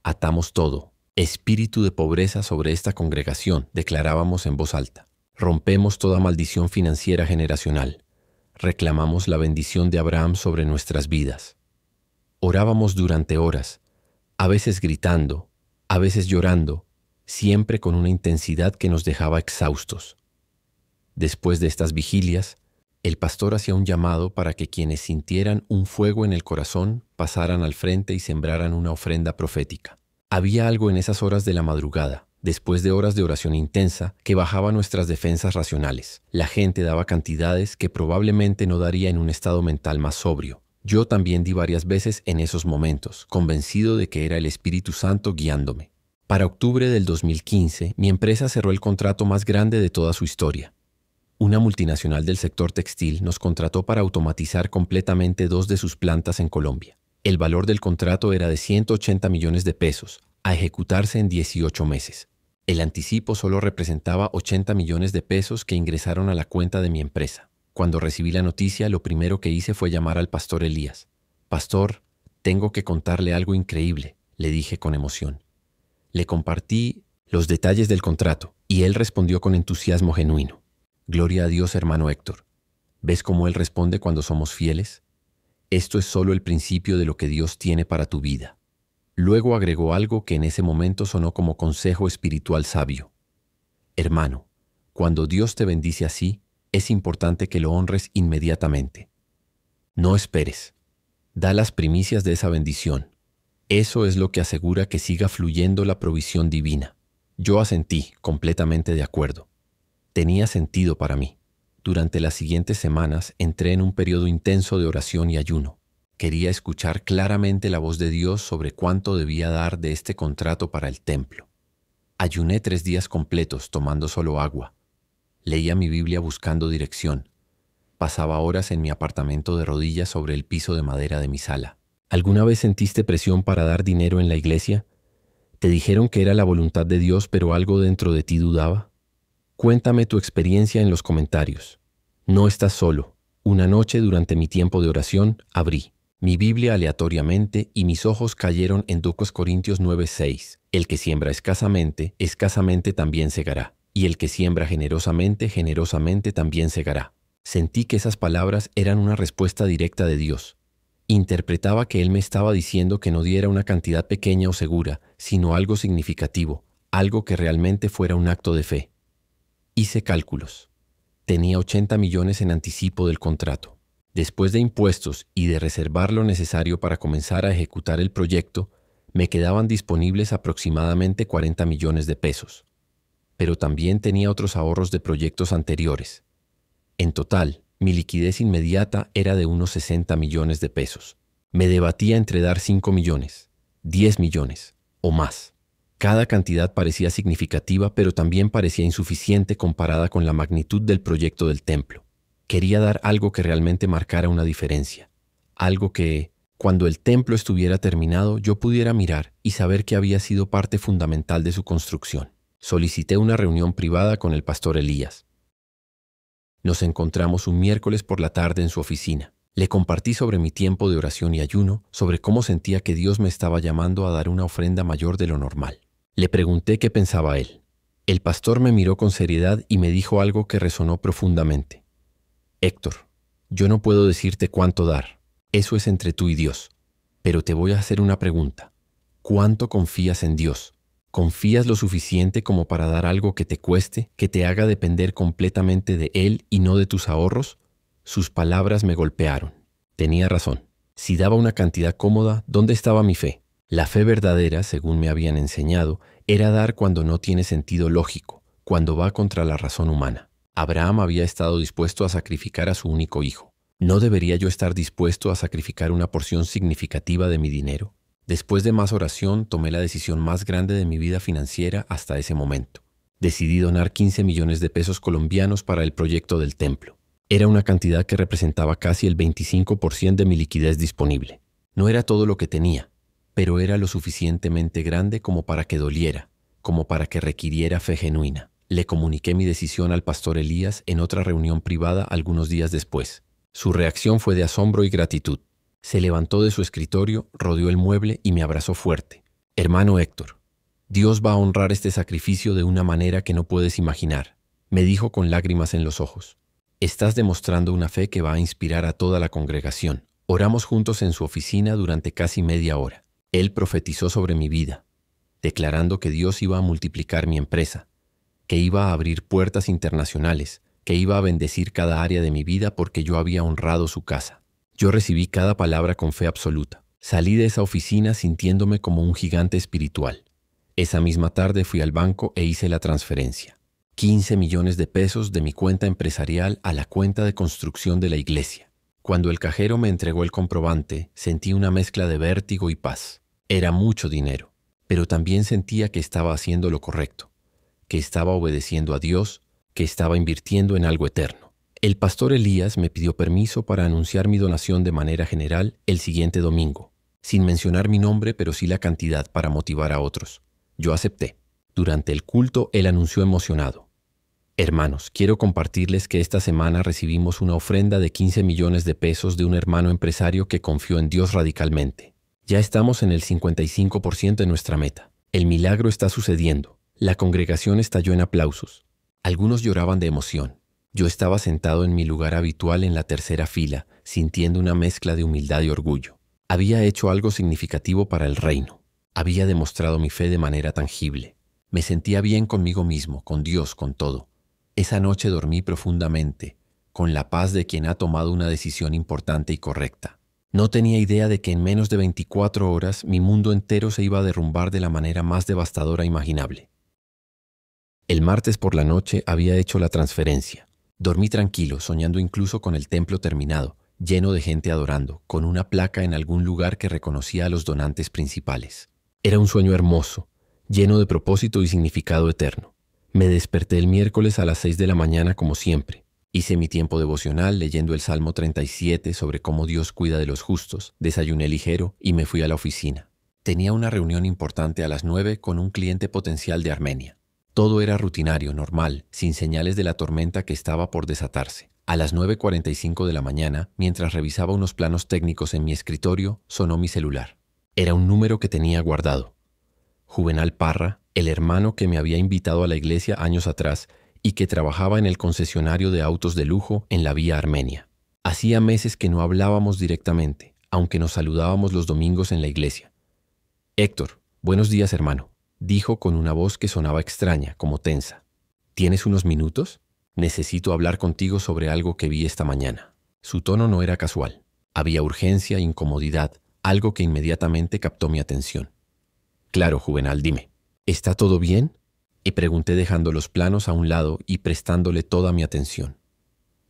Atamos todo, espíritu de pobreza sobre esta congregación, declarábamos en voz alta. Rompemos toda maldición financiera generacional. Reclamamos la bendición de Abraham sobre nuestras vidas. Orábamos durante horas, a veces gritando, a veces llorando, siempre con una intensidad que nos dejaba exhaustos. Después de estas vigilias, el pastor hacía un llamado para que quienes sintieran un fuego en el corazón pasaran al frente y sembraran una ofrenda profética. Había algo en esas horas de la madrugada, después de horas de oración intensa, que bajaba nuestras defensas racionales. La gente daba cantidades que probablemente no daría en un estado mental más sobrio. Yo también di varias veces en esos momentos, convencido de que era el Espíritu Santo guiándome. Para octubre del 2015, mi empresa cerró el contrato más grande de toda su historia. Una multinacional del sector textil nos contrató para automatizar completamente 2 de sus plantas en Colombia. El valor del contrato era de 180 millones de pesos, a ejecutarse en 18 meses. El anticipo solo representaba 80 millones de pesos que ingresaron a la cuenta de mi empresa. Cuando recibí la noticia, lo primero que hice fue llamar al pastor Elías. «Pastor, tengo que contarle algo increíble», le dije con emoción. Le compartí los detalles del contrato y él respondió con entusiasmo genuino. «Gloria a Dios, hermano Héctor. ¿Ves cómo Él responde cuando somos fieles? Esto es solo el principio de lo que Dios tiene para tu vida». Luego agregó algo que en ese momento sonó como consejo espiritual sabio. «Hermano, cuando Dios te bendice así, es importante que lo honres inmediatamente. No esperes. Da las primicias de esa bendición. Eso es lo que asegura que siga fluyendo la provisión divina». Yo asentí, completamente de acuerdo. Tenía sentido para mí. Durante las siguientes semanas entré en un periodo intenso de oración y ayuno. Quería escuchar claramente la voz de Dios sobre cuánto debía dar de este contrato para el templo. Ayuné 3 días completos tomando solo agua. Leía mi Biblia buscando dirección. Pasaba horas en mi apartamento de rodillas sobre el piso de madera de mi sala. ¿Alguna vez sentiste presión para dar dinero en la iglesia? ¿Te dijeron que era la voluntad de Dios, pero algo dentro de ti dudaba? Cuéntame tu experiencia en los comentarios. No estás solo. Una noche durante mi tiempo de oración, abrí mi Biblia aleatoriamente y mis ojos cayeron en 2 Corintios 9:6. El que siembra escasamente, escasamente también segará. Y el que siembra generosamente, generosamente también segará. Sentí que esas palabras eran una respuesta directa de Dios. Interpretaba que Él me estaba diciendo que no diera una cantidad pequeña o segura, sino algo significativo, algo que realmente fuera un acto de fe. Hice cálculos. Tenía 80 millones en anticipo del contrato. Después de impuestos y de reservar lo necesario para comenzar a ejecutar el proyecto, me quedaban disponibles aproximadamente 40 millones de pesos. Pero también tenía otros ahorros de proyectos anteriores. En total, mi liquidez inmediata era de unos 60 millones de pesos. Me debatía entre dar 5 millones, 10 millones o más. Cada cantidad parecía significativa, pero también parecía insuficiente comparada con la magnitud del proyecto del templo. Quería dar algo que realmente marcara una diferencia. Algo que, cuando el templo estuviera terminado, yo pudiera mirar y saber que había sido parte fundamental de su construcción. Solicité una reunión privada con el pastor Elías. Nos encontramos un miércoles por la tarde en su oficina. Le compartí sobre mi tiempo de oración y ayuno, sobre cómo sentía que Dios me estaba llamando a dar una ofrenda mayor de lo normal. Le pregunté qué pensaba él. El pastor me miró con seriedad y me dijo algo que resonó profundamente. «Héctor, yo no puedo decirte cuánto dar. Eso es entre tú y Dios. Pero te voy a hacer una pregunta. ¿Cuánto confías en Dios? ¿Confías lo suficiente como para dar algo que te cueste, que te haga depender completamente de Él y no de tus ahorros?» Sus palabras me golpearon. Tenía razón. Si daba una cantidad cómoda, ¿dónde estaba mi fe? La fe verdadera, según me habían enseñado, era dar cuando no tiene sentido lógico, cuando va contra la razón humana. Abraham había estado dispuesto a sacrificar a su único hijo. ¿No debería yo estar dispuesto a sacrificar una porción significativa de mi dinero? Después de más oración, tomé la decisión más grande de mi vida financiera hasta ese momento. Decidí donar 15 millones de pesos colombianos para el proyecto del templo. Era una cantidad que representaba casi el 25% de mi liquidez disponible. No era todo lo que tenía, pero era lo suficientemente grande como para que doliera, como para que requiriera fe genuina. Le comuniqué mi decisión al pastor Elías en otra reunión privada algunos días después. Su reacción fue de asombro y gratitud. Se levantó de su escritorio, rodeó el mueble y me abrazó fuerte. «Hermano Héctor, Dios va a honrar este sacrificio de una manera que no puedes imaginar», me dijo con lágrimas en los ojos. «Estás demostrando una fe que va a inspirar a toda la congregación». Oramos juntos en su oficina durante casi media hora. Él profetizó sobre mi vida, declarando que Dios iba a multiplicar mi empresa, que iba a abrir puertas internacionales, que iba a bendecir cada área de mi vida porque yo había honrado su casa. Yo recibí cada palabra con fe absoluta. Salí de esa oficina sintiéndome como un gigante espiritual. Esa misma tarde fui al banco e hice la transferencia. 15 millones de pesos de mi cuenta empresarial a la cuenta de construcción de la iglesia. Cuando el cajero me entregó el comprobante, sentí una mezcla de vértigo y paz. Era mucho dinero, pero también sentía que estaba haciendo lo correcto, que estaba obedeciendo a Dios, que estaba invirtiendo en algo eterno. El pastor Elías me pidió permiso para anunciar mi donación de manera general el siguiente domingo, sin mencionar mi nombre, pero sí la cantidad para motivar a otros. Yo acepté. Durante el culto, él anunció emocionado: «Hermanos, quiero compartirles que esta semana recibimos una ofrenda de 15 millones de pesos de un hermano empresario que confió en Dios radicalmente. Ya estamos en el 55% de nuestra meta. El milagro está sucediendo». La congregación estalló en aplausos. Algunos lloraban de emoción. Yo estaba sentado en mi lugar habitual en la tercera fila, sintiendo una mezcla de humildad y orgullo. Había hecho algo significativo para el reino. Había demostrado mi fe de manera tangible. Me sentía bien conmigo mismo, con Dios, con todo. Esa noche dormí profundamente, con la paz de quien ha tomado una decisión importante y correcta. No tenía idea de que en menos de 24 horas mi mundo entero se iba a derrumbar de la manera más devastadora imaginable. El martes por la noche había hecho la transferencia. Dormí tranquilo, soñando incluso con el templo terminado, lleno de gente adorando, con una placa en algún lugar que reconocía a los donantes principales. Era un sueño hermoso, lleno de propósito y significado eterno. Me desperté el miércoles a las 6 de la mañana como siempre. Hice mi tiempo devocional leyendo el Salmo 37 sobre cómo Dios cuida de los justos, desayuné ligero y me fui a la oficina. Tenía una reunión importante a las 9 con un cliente potencial de Armenia. Todo era rutinario, normal, sin señales de la tormenta que estaba por desatarse. A las 9:45 de la mañana, mientras revisaba unos planos técnicos en mi escritorio, sonó mi celular. Era un número que tenía guardado. Juvenal Parra, el hermano que me había invitado a la iglesia años atrás y que trabajaba en el concesionario de autos de lujo en la vía Armenia. Hacía meses que no hablábamos directamente, aunque nos saludábamos los domingos en la iglesia. «Héctor, buenos días, hermano», dijo con una voz que sonaba extraña, como tensa. «¿Tienes unos minutos? Necesito hablar contigo sobre algo que vi esta mañana». Su tono no era casual. Había urgencia, incomodidad, algo que inmediatamente captó mi atención. «Claro, Juvenal, dime. ¿Está todo bien?», y pregunté dejando los planos a un lado y prestándole toda mi atención.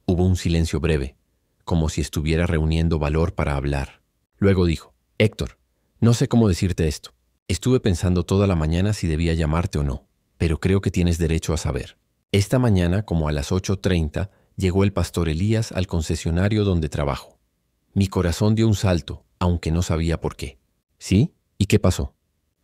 Hubo un silencio breve, como si estuviera reuniendo valor para hablar. Luego dijo: «Héctor, no sé cómo decirte esto. Estuve pensando toda la mañana si debía llamarte o no, pero creo que tienes derecho a saber. Esta mañana, como a las 8:30, llegó el pastor Elías al concesionario donde trabajo. Mi corazón dio un salto, aunque no sabía por qué». «¿Sí? ¿Y qué pasó?»,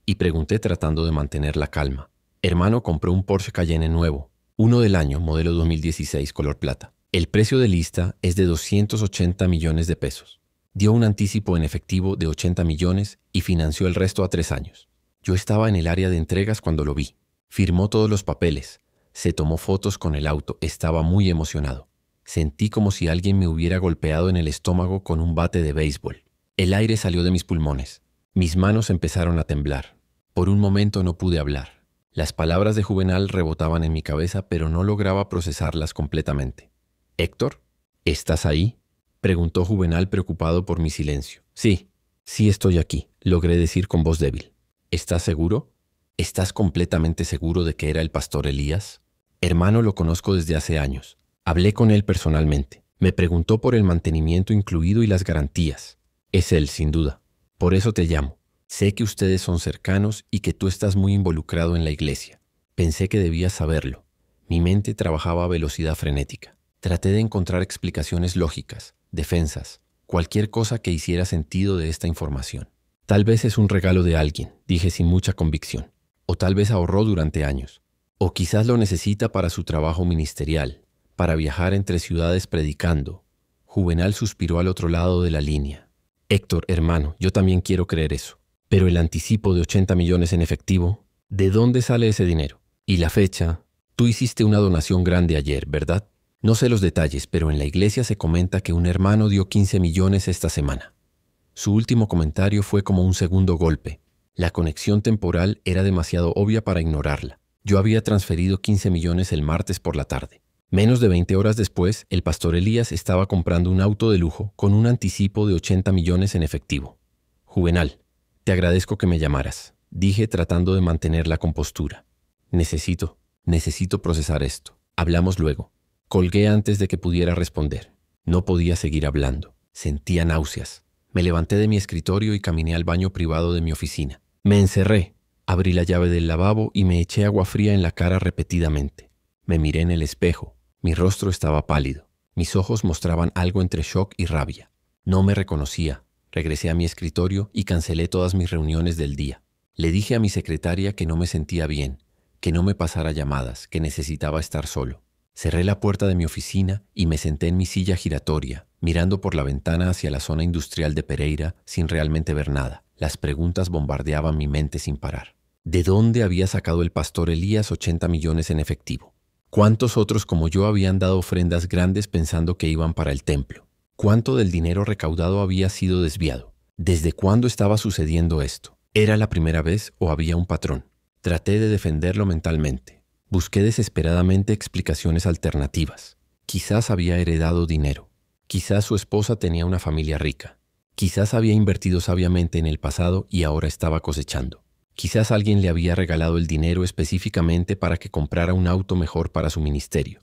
y pregunté tratando de mantener la calma. «Hermano compró un Porsche Cayenne nuevo, uno del año, modelo 2016, color plata. El precio de lista es de 280 millones de pesos. Dio un anticipo en efectivo de 80 millones y financió el resto a 3 años. Yo estaba en el área de entregas cuando lo vi. Firmó todos los papeles. Se tomó fotos con el auto. Estaba muy emocionado. Sentí como si alguien me hubiera golpeado en el estómago con un bate de béisbol. El aire salió de mis pulmones. Mis manos empezaron a temblar. Por un momento no pude hablar. Las palabras de Juvenal rebotaban en mi cabeza, pero no lograba procesarlas completamente. «Héctor, ¿estás ahí?», preguntó Juvenal preocupado por mi silencio. «Sí estoy aquí», logré decir con voz débil. «¿Estás seguro? ¿Estás completamente seguro de que era el pastor Elías?». «Hermano, lo conozco desde hace años. Hablé con él personalmente. Me preguntó por el mantenimiento incluido y las garantías. Es él, sin duda. Por eso te llamo. Sé que ustedes son cercanos y que tú estás muy involucrado en la iglesia. Pensé que debías saberlo». Mi mente trabajaba a velocidad frenética. Traté de encontrar explicaciones lógicas, defensas, cualquier cosa que hiciera sentido de esta información. Tal vez es un regalo de alguien, dije sin mucha convicción. O tal vez ahorró durante años. O quizás lo necesita para su trabajo ministerial, para viajar entre ciudades predicando. Juvenal suspiró al otro lado de la línea. Héctor, hermano, yo también quiero creer eso. Pero el anticipo de 80 millones en efectivo, ¿de dónde sale ese dinero? Y la fecha, tú hiciste una donación grande ayer, ¿verdad? No sé los detalles, pero en la iglesia se comenta que un hermano dio 15 millones esta semana. Su último comentario fue como un segundo golpe. La conexión temporal era demasiado obvia para ignorarla. Yo había transferido 15 millones el martes por la tarde. Menos de 20 horas después, el pastor Elías estaba comprando un auto de lujo con un anticipo de 80 millones en efectivo. Juvenal, te agradezco que me llamaras, dije tratando de mantener la compostura. Necesito procesar esto. Hablamos luego. Colgué antes de que pudiera responder. No podía seguir hablando. Sentía náuseas. Me levanté de mi escritorio y caminé al baño privado de mi oficina. Me encerré. Abrí la llave del lavabo y me eché agua fría en la cara repetidamente. Me miré en el espejo. Mi rostro estaba pálido. Mis ojos mostraban algo entre shock y rabia. No me reconocía. Regresé a mi escritorio y cancelé todas mis reuniones del día. Le dije a mi secretaria que no me sentía bien, que no me pasara llamadas, que necesitaba estar solo. Cerré la puerta de mi oficina y me senté en mi silla giratoria, mirando por la ventana hacia la zona industrial de Pereira sin realmente ver nada. Las preguntas bombardeaban mi mente sin parar. ¿De dónde había sacado el pastor Elías 80 millones en efectivo? ¿Cuántos otros como yo habían dado ofrendas grandes pensando que iban para el templo? ¿Cuánto del dinero recaudado había sido desviado? ¿Desde cuándo estaba sucediendo esto? ¿Era la primera vez o había un patrón? Traté de defenderlo mentalmente. Busqué desesperadamente explicaciones alternativas. Quizás había heredado dinero. Quizás su esposa tenía una familia rica. Quizás había invertido sabiamente en el pasado y ahora estaba cosechando. Quizás alguien le había regalado el dinero específicamente para que comprara un auto mejor para su ministerio.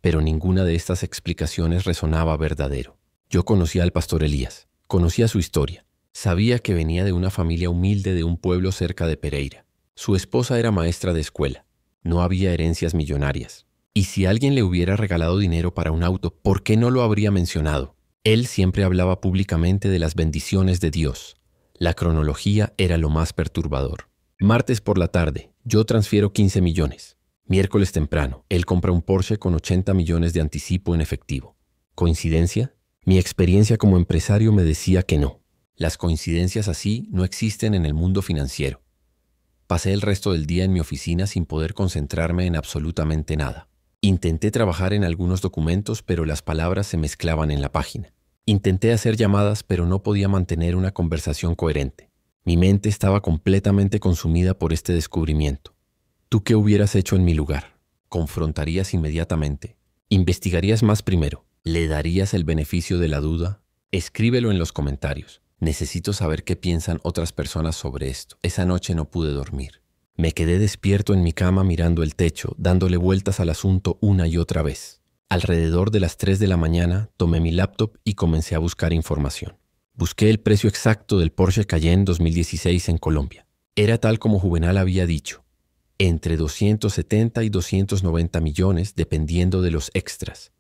Pero ninguna de estas explicaciones resonaba verdadero. Yo conocía al pastor Elías. Conocía su historia. Sabía que venía de una familia humilde de un pueblo cerca de Pereira. Su esposa era maestra de escuela. No había herencias millonarias. Y si alguien le hubiera regalado dinero para un auto, ¿por qué no lo habría mencionado? Él siempre hablaba públicamente de las bendiciones de Dios. La cronología era lo más perturbador. Martes por la tarde, yo transfiero 15 millones. Miércoles temprano, él compra un Porsche con 80 millones de anticipo en efectivo. ¿Coincidencia? Mi experiencia como empresario me decía que no. Las coincidencias así no existen en el mundo financiero. Pasé el resto del día en mi oficina sin poder concentrarme en absolutamente nada. Intenté trabajar en algunos documentos, pero las palabras se mezclaban en la página. Intenté hacer llamadas, pero no podía mantener una conversación coherente. Mi mente estaba completamente consumida por este descubrimiento. ¿Tú qué hubieras hecho en mi lugar? ¿Confrontarías inmediatamente? ¿Investigarías más primero? ¿Le darías el beneficio de la duda? Escríbelo en los comentarios. Necesito saber qué piensan otras personas sobre esto. Esa noche no pude dormir. Me quedé despierto en mi cama mirando el techo, dándole vueltas al asunto una y otra vez. Alrededor de las 3 de la mañana tomé mi laptop y comencé a buscar información. Busqué el precio exacto del Porsche Cayenne 2016 en Colombia. Era tal como Juvenal había dicho, entre 270 y 290 millones dependiendo de los extras.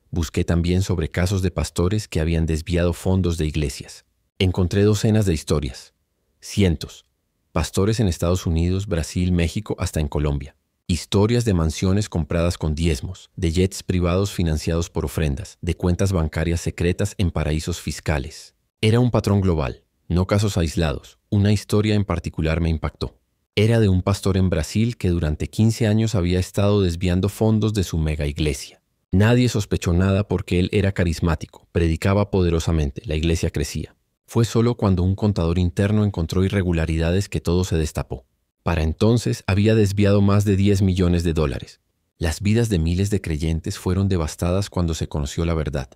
Busqué también sobre casos de pastores que habían desviado fondos de iglesias. Encontré docenas de historias, cientos, pastores en Estados Unidos, Brasil, México, hasta en Colombia. Historias de mansiones compradas con diezmos, de jets privados financiados por ofrendas, de cuentas bancarias secretas en paraísos fiscales. Era un patrón global, no casos aislados. Una historia en particular me impactó. Era de un pastor en Brasil que durante 15 años había estado desviando fondos de su mega iglesia. Nadie sospechó nada porque él era carismático, predicaba poderosamente, la iglesia crecía. Fue solo cuando un contador interno encontró irregularidades que todo se destapó. Para entonces había desviado más de 10 millones de dólares. Las vidas de miles de creyentes fueron devastadas cuando se conoció la verdad.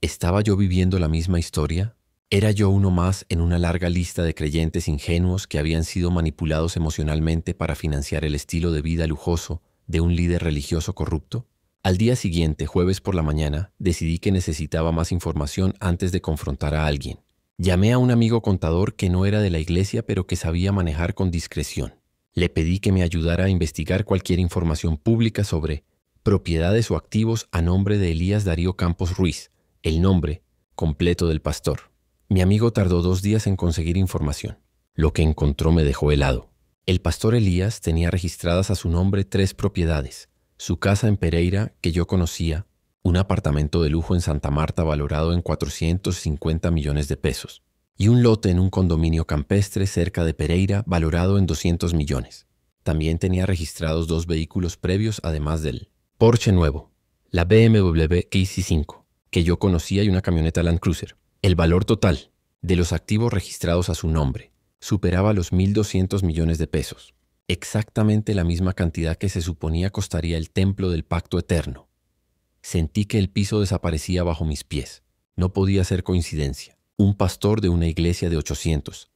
¿Estaba yo viviendo la misma historia? ¿Era yo uno más en una larga lista de creyentes ingenuos que habían sido manipulados emocionalmente para financiar el estilo de vida lujoso de un líder religioso corrupto? Al día siguiente, jueves por la mañana, decidí que necesitaba más información antes de confrontar a alguien. Llamé a un amigo contador que no era de la iglesia pero que sabía manejar con discreción. Le pedí que me ayudara a investigar cualquier información pública sobre propiedades o activos a nombre de Elías Darío Campos Ruiz, el nombre completo del pastor. Mi amigo tardó 2 días en conseguir información. Lo que encontró me dejó helado. El pastor Elías tenía registradas a su nombre 3 propiedades: su casa en Pereira, que yo conocía, un apartamento de lujo en Santa Marta valorado en 450 millones de pesos, y un lote en un condominio campestre cerca de Pereira valorado en 200 millones. También tenía registrados 2 vehículos previos, además del Porsche nuevo, la BMW XC5, que yo conocía, y una camioneta Land Cruiser. El valor total de los activos registrados a su nombre superaba los 1.200 millones de pesos, exactamente la misma cantidad que se suponía costaría el templo del pacto eterno. Sentí que el piso desaparecía bajo mis pies. No podía ser coincidencia. Un pastor de una iglesia de 800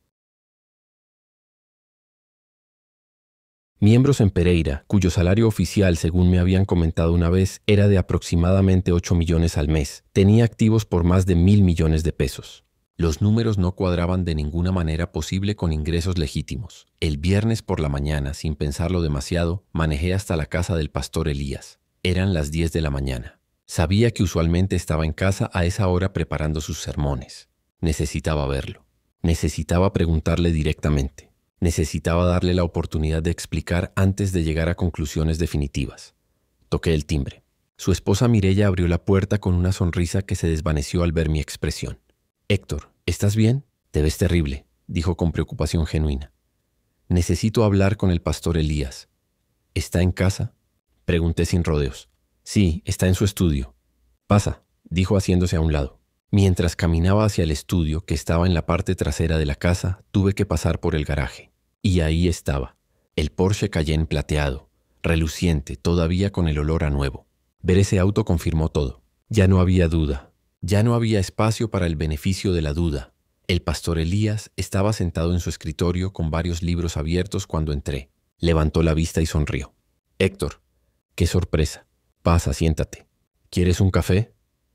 miembros en Pereira, cuyo salario oficial, según me habían comentado una vez, era de aproximadamente 8 millones al mes, tenía activos por más de 1.000 millones de pesos. Los números no cuadraban de ninguna manera posible con ingresos legítimos. El viernes por la mañana, sin pensarlo demasiado, manejé hasta la casa del pastor Elías. Eran las 10 de la mañana. Sabía que usualmente estaba en casa a esa hora preparando sus sermones. Necesitaba verlo. Necesitaba preguntarle directamente. Necesitaba darle la oportunidad de explicar antes de llegar a conclusiones definitivas. Toqué el timbre. Su esposa Mireya abrió la puerta con una sonrisa que se desvaneció al ver mi expresión. «Héctor, ¿estás bien? Te ves terrible», dijo con preocupación genuina. «Necesito hablar con el pastor Elías». «¿Está en casa?», pregunté sin rodeos. «Sí, está en su estudio». «Pasa», dijo haciéndose a un lado. Mientras caminaba hacia el estudio, que estaba en la parte trasera de la casa, tuve que pasar por el garaje. Y ahí estaba, el Porsche Cayenne plateado, reluciente, todavía con el olor a nuevo. Ver ese auto confirmó todo. Ya no había duda. Ya no había espacio para el beneficio de la duda. El pastor Elías estaba sentado en su escritorio con varios libros abiertos cuando entré. Levantó la vista y sonrió. «Héctor, qué sorpresa. Pasa, siéntate. ¿Quieres un café?»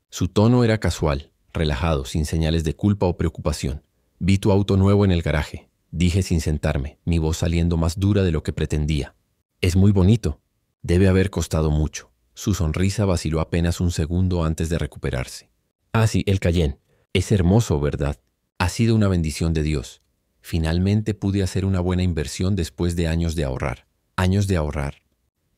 Su tono era casual, relajado, sin señales de culpa o preocupación. «Vi tu auto nuevo en el garaje», dije sin sentarme, mi voz saliendo más dura de lo que pretendía. «Es muy bonito. Debe haber costado mucho». Su sonrisa vaciló apenas un segundo antes de recuperarse. «Ah, sí, el Cayenne. Es hermoso, ¿verdad? Ha sido una bendición de Dios. Finalmente pude hacer una buena inversión después de años de ahorrar». «¿Años de ahorrar?»,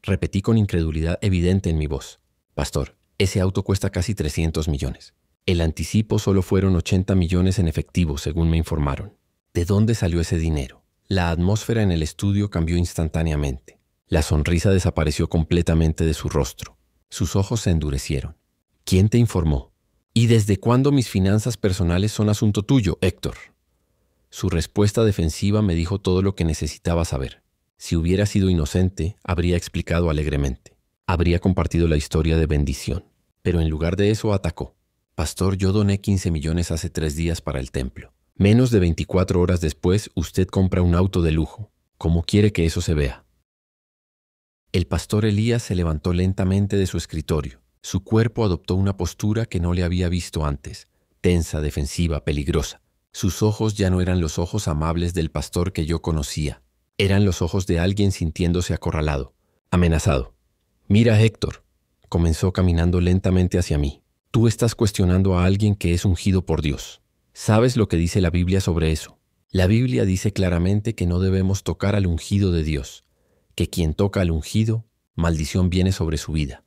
repetí con incredulidad evidente en mi voz. «Pastor, ese auto cuesta casi 300 millones. El anticipo solo fueron 80 millones en efectivo, según me informaron». ¿De dónde salió ese dinero? La atmósfera en el estudio cambió instantáneamente. La sonrisa desapareció completamente de su rostro. Sus ojos se endurecieron. ¿Quién te informó? ¿Y desde cuándo mis finanzas personales son asunto tuyo, Héctor? Su respuesta defensiva me dijo todo lo que necesitaba saber. Si hubiera sido inocente, habría explicado alegremente. Habría compartido la historia de bendición. Pero en lugar de eso atacó. «Pastor, yo doné 15 millones hace 3 días para el templo. Menos de 24 horas después, usted compra un auto de lujo. ¿Cómo quiere que eso se vea?». El pastor Elías se levantó lentamente de su escritorio. Su cuerpo adoptó una postura que no le había visto antes, tensa, defensiva, peligrosa. Sus ojos ya no eran los ojos amables del pastor que yo conocía. Eran los ojos de alguien sintiéndose acorralado, amenazado. «Mira, Héctor», comenzó caminando lentamente hacia mí. «Tú estás cuestionando a alguien que es ungido por Dios. ¿Sabes lo que dice la Biblia sobre eso? La Biblia dice claramente que no debemos tocar al ungido de Dios, que quien toca al ungido, maldición viene sobre su vida».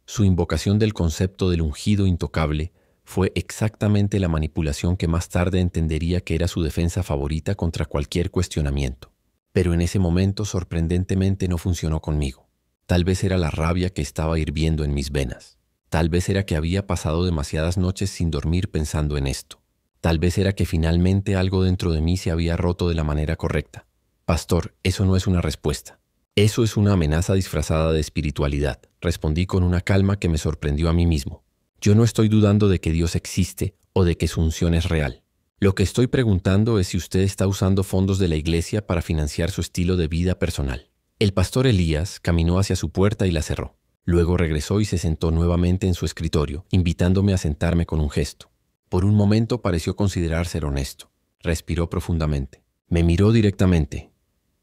Su invocación del concepto del ungido intocable fue exactamente la manipulación que más tarde entendería que era su defensa favorita contra cualquier cuestionamiento. Pero en ese momento, sorprendentemente, no funcionó conmigo. Tal vez era la rabia que estaba hirviendo en mis venas. Tal vez era que había pasado demasiadas noches sin dormir pensando en esto. Tal vez era que finalmente algo dentro de mí se había roto de la manera correcta. «Pastor, eso no es una respuesta. Eso es una amenaza disfrazada de espiritualidad», respondí con una calma que me sorprendió a mí mismo. «Yo no estoy dudando de que Dios existe o de que su unción es real. Lo que estoy preguntando es si usted está usando fondos de la iglesia para financiar su estilo de vida personal». El pastor Elías caminó hacia su puerta y la cerró. Luego regresó y se sentó nuevamente en su escritorio, invitándome a sentarme con un gesto. Por un momento pareció considerar ser honesto. Respiró profundamente. Me miró directamente.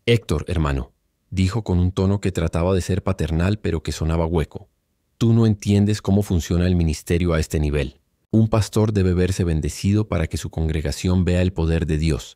«Héctor, hermano», dijo con un tono que trataba de ser paternal pero que sonaba hueco. Tú no entiendes cómo funciona el ministerio a este nivel. Un pastor debe verse bendecido para que su congregación vea el poder de Dios.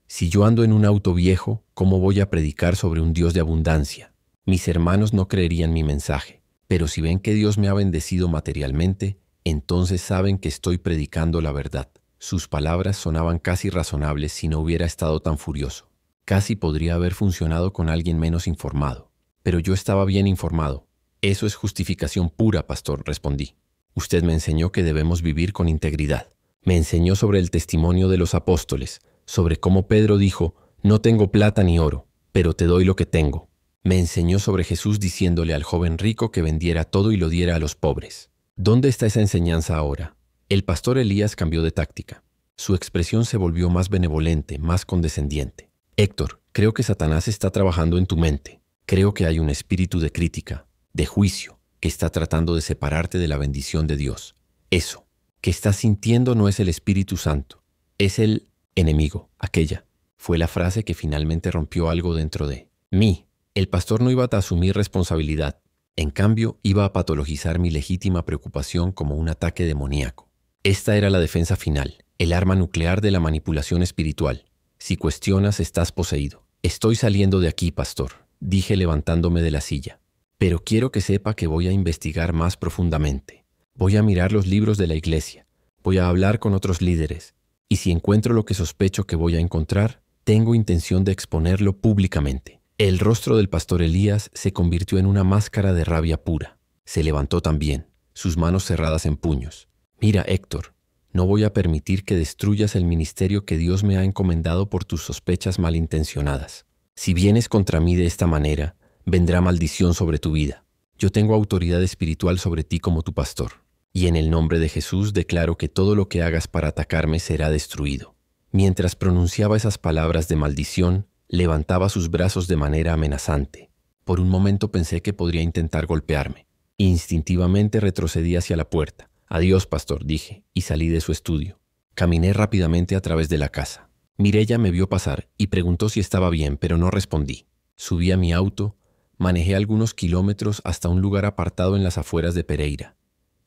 Si yo ando en un auto viejo, ¿cómo voy a predicar sobre un Dios de abundancia? Mis hermanos no creerían mi mensaje, pero si ven que Dios me ha bendecido materialmente, entonces saben que estoy predicando la verdad. Sus palabras sonaban casi razonables si no hubiera estado tan furioso. Casi podría haber funcionado con alguien menos informado. Pero yo estaba bien informado. Eso es justificación pura, pastor, respondí. Usted me enseñó que debemos vivir con integridad. Me enseñó sobre el testimonio de los apóstoles, sobre cómo Pedro dijo, no tengo plata ni oro, pero te doy lo que tengo. Me enseñó sobre Jesús diciéndole al joven rico que vendiera todo y lo diera a los pobres. ¿Dónde está esa enseñanza ahora? El pastor Elías cambió de táctica. Su expresión se volvió más benevolente, más condescendiente. Héctor, creo que Satanás está trabajando en tu mente. Creo que hay un espíritu de crítica, de juicio, que está tratando de separarte de la bendición de Dios. Eso que estás sintiendo no es el Espíritu Santo, es el enemigo, aquella. Fue la frase que finalmente rompió algo dentro de mí. El pastor no iba a asumir responsabilidad. En cambio, iba a patologizar mi legítima preocupación como un ataque demoníaco. Esta era la defensa final, el arma nuclear de la manipulación espiritual. Si cuestionas, estás poseído. Estoy saliendo de aquí, pastor, dije levantándome de la silla. Pero quiero que sepa que voy a investigar más profundamente. Voy a mirar los libros de la iglesia. Voy a hablar con otros líderes. Y si encuentro lo que sospecho que voy a encontrar, tengo intención de exponerlo públicamente. El rostro del pastor Elías se convirtió en una máscara de rabia pura. Se levantó también, sus manos cerradas en puños. Mira, Héctor, no voy a permitir que destruyas el ministerio que Dios me ha encomendado por tus sospechas malintencionadas. Si vienes contra mí de esta manera, vendrá maldición sobre tu vida. Yo tengo autoridad espiritual sobre ti como tu pastor. Y en el nombre de Jesús declaro que todo lo que hagas para atacarme será destruido. Mientras pronunciaba esas palabras de maldición, levantaba sus brazos de manera amenazante. Por un momento pensé que podría intentar golpearme. Instintivamente retrocedí hacia la puerta. Adiós, pastor, dije, y salí de su estudio. Caminé rápidamente a través de la casa. Mireya me vio pasar y preguntó si estaba bien, pero no respondí. Subí a mi auto, manejé algunos kilómetros hasta un lugar apartado en las afueras de Pereira.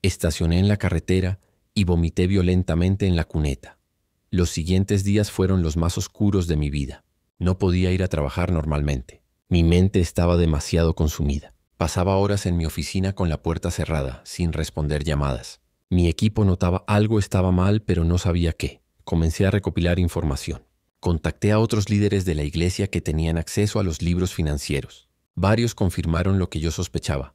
Estacioné en la carretera y vomité violentamente en la cuneta. Los siguientes días fueron los más oscuros de mi vida. No podía ir a trabajar normalmente. Mi mente estaba demasiado consumida. Pasaba horas en mi oficina con la puerta cerrada, sin responder llamadas. Mi equipo notaba algo estaba mal, pero no sabía qué. Comencé a recopilar información. Contacté a otros líderes de la iglesia que tenían acceso a los libros financieros. Varios confirmaron lo que yo sospechaba.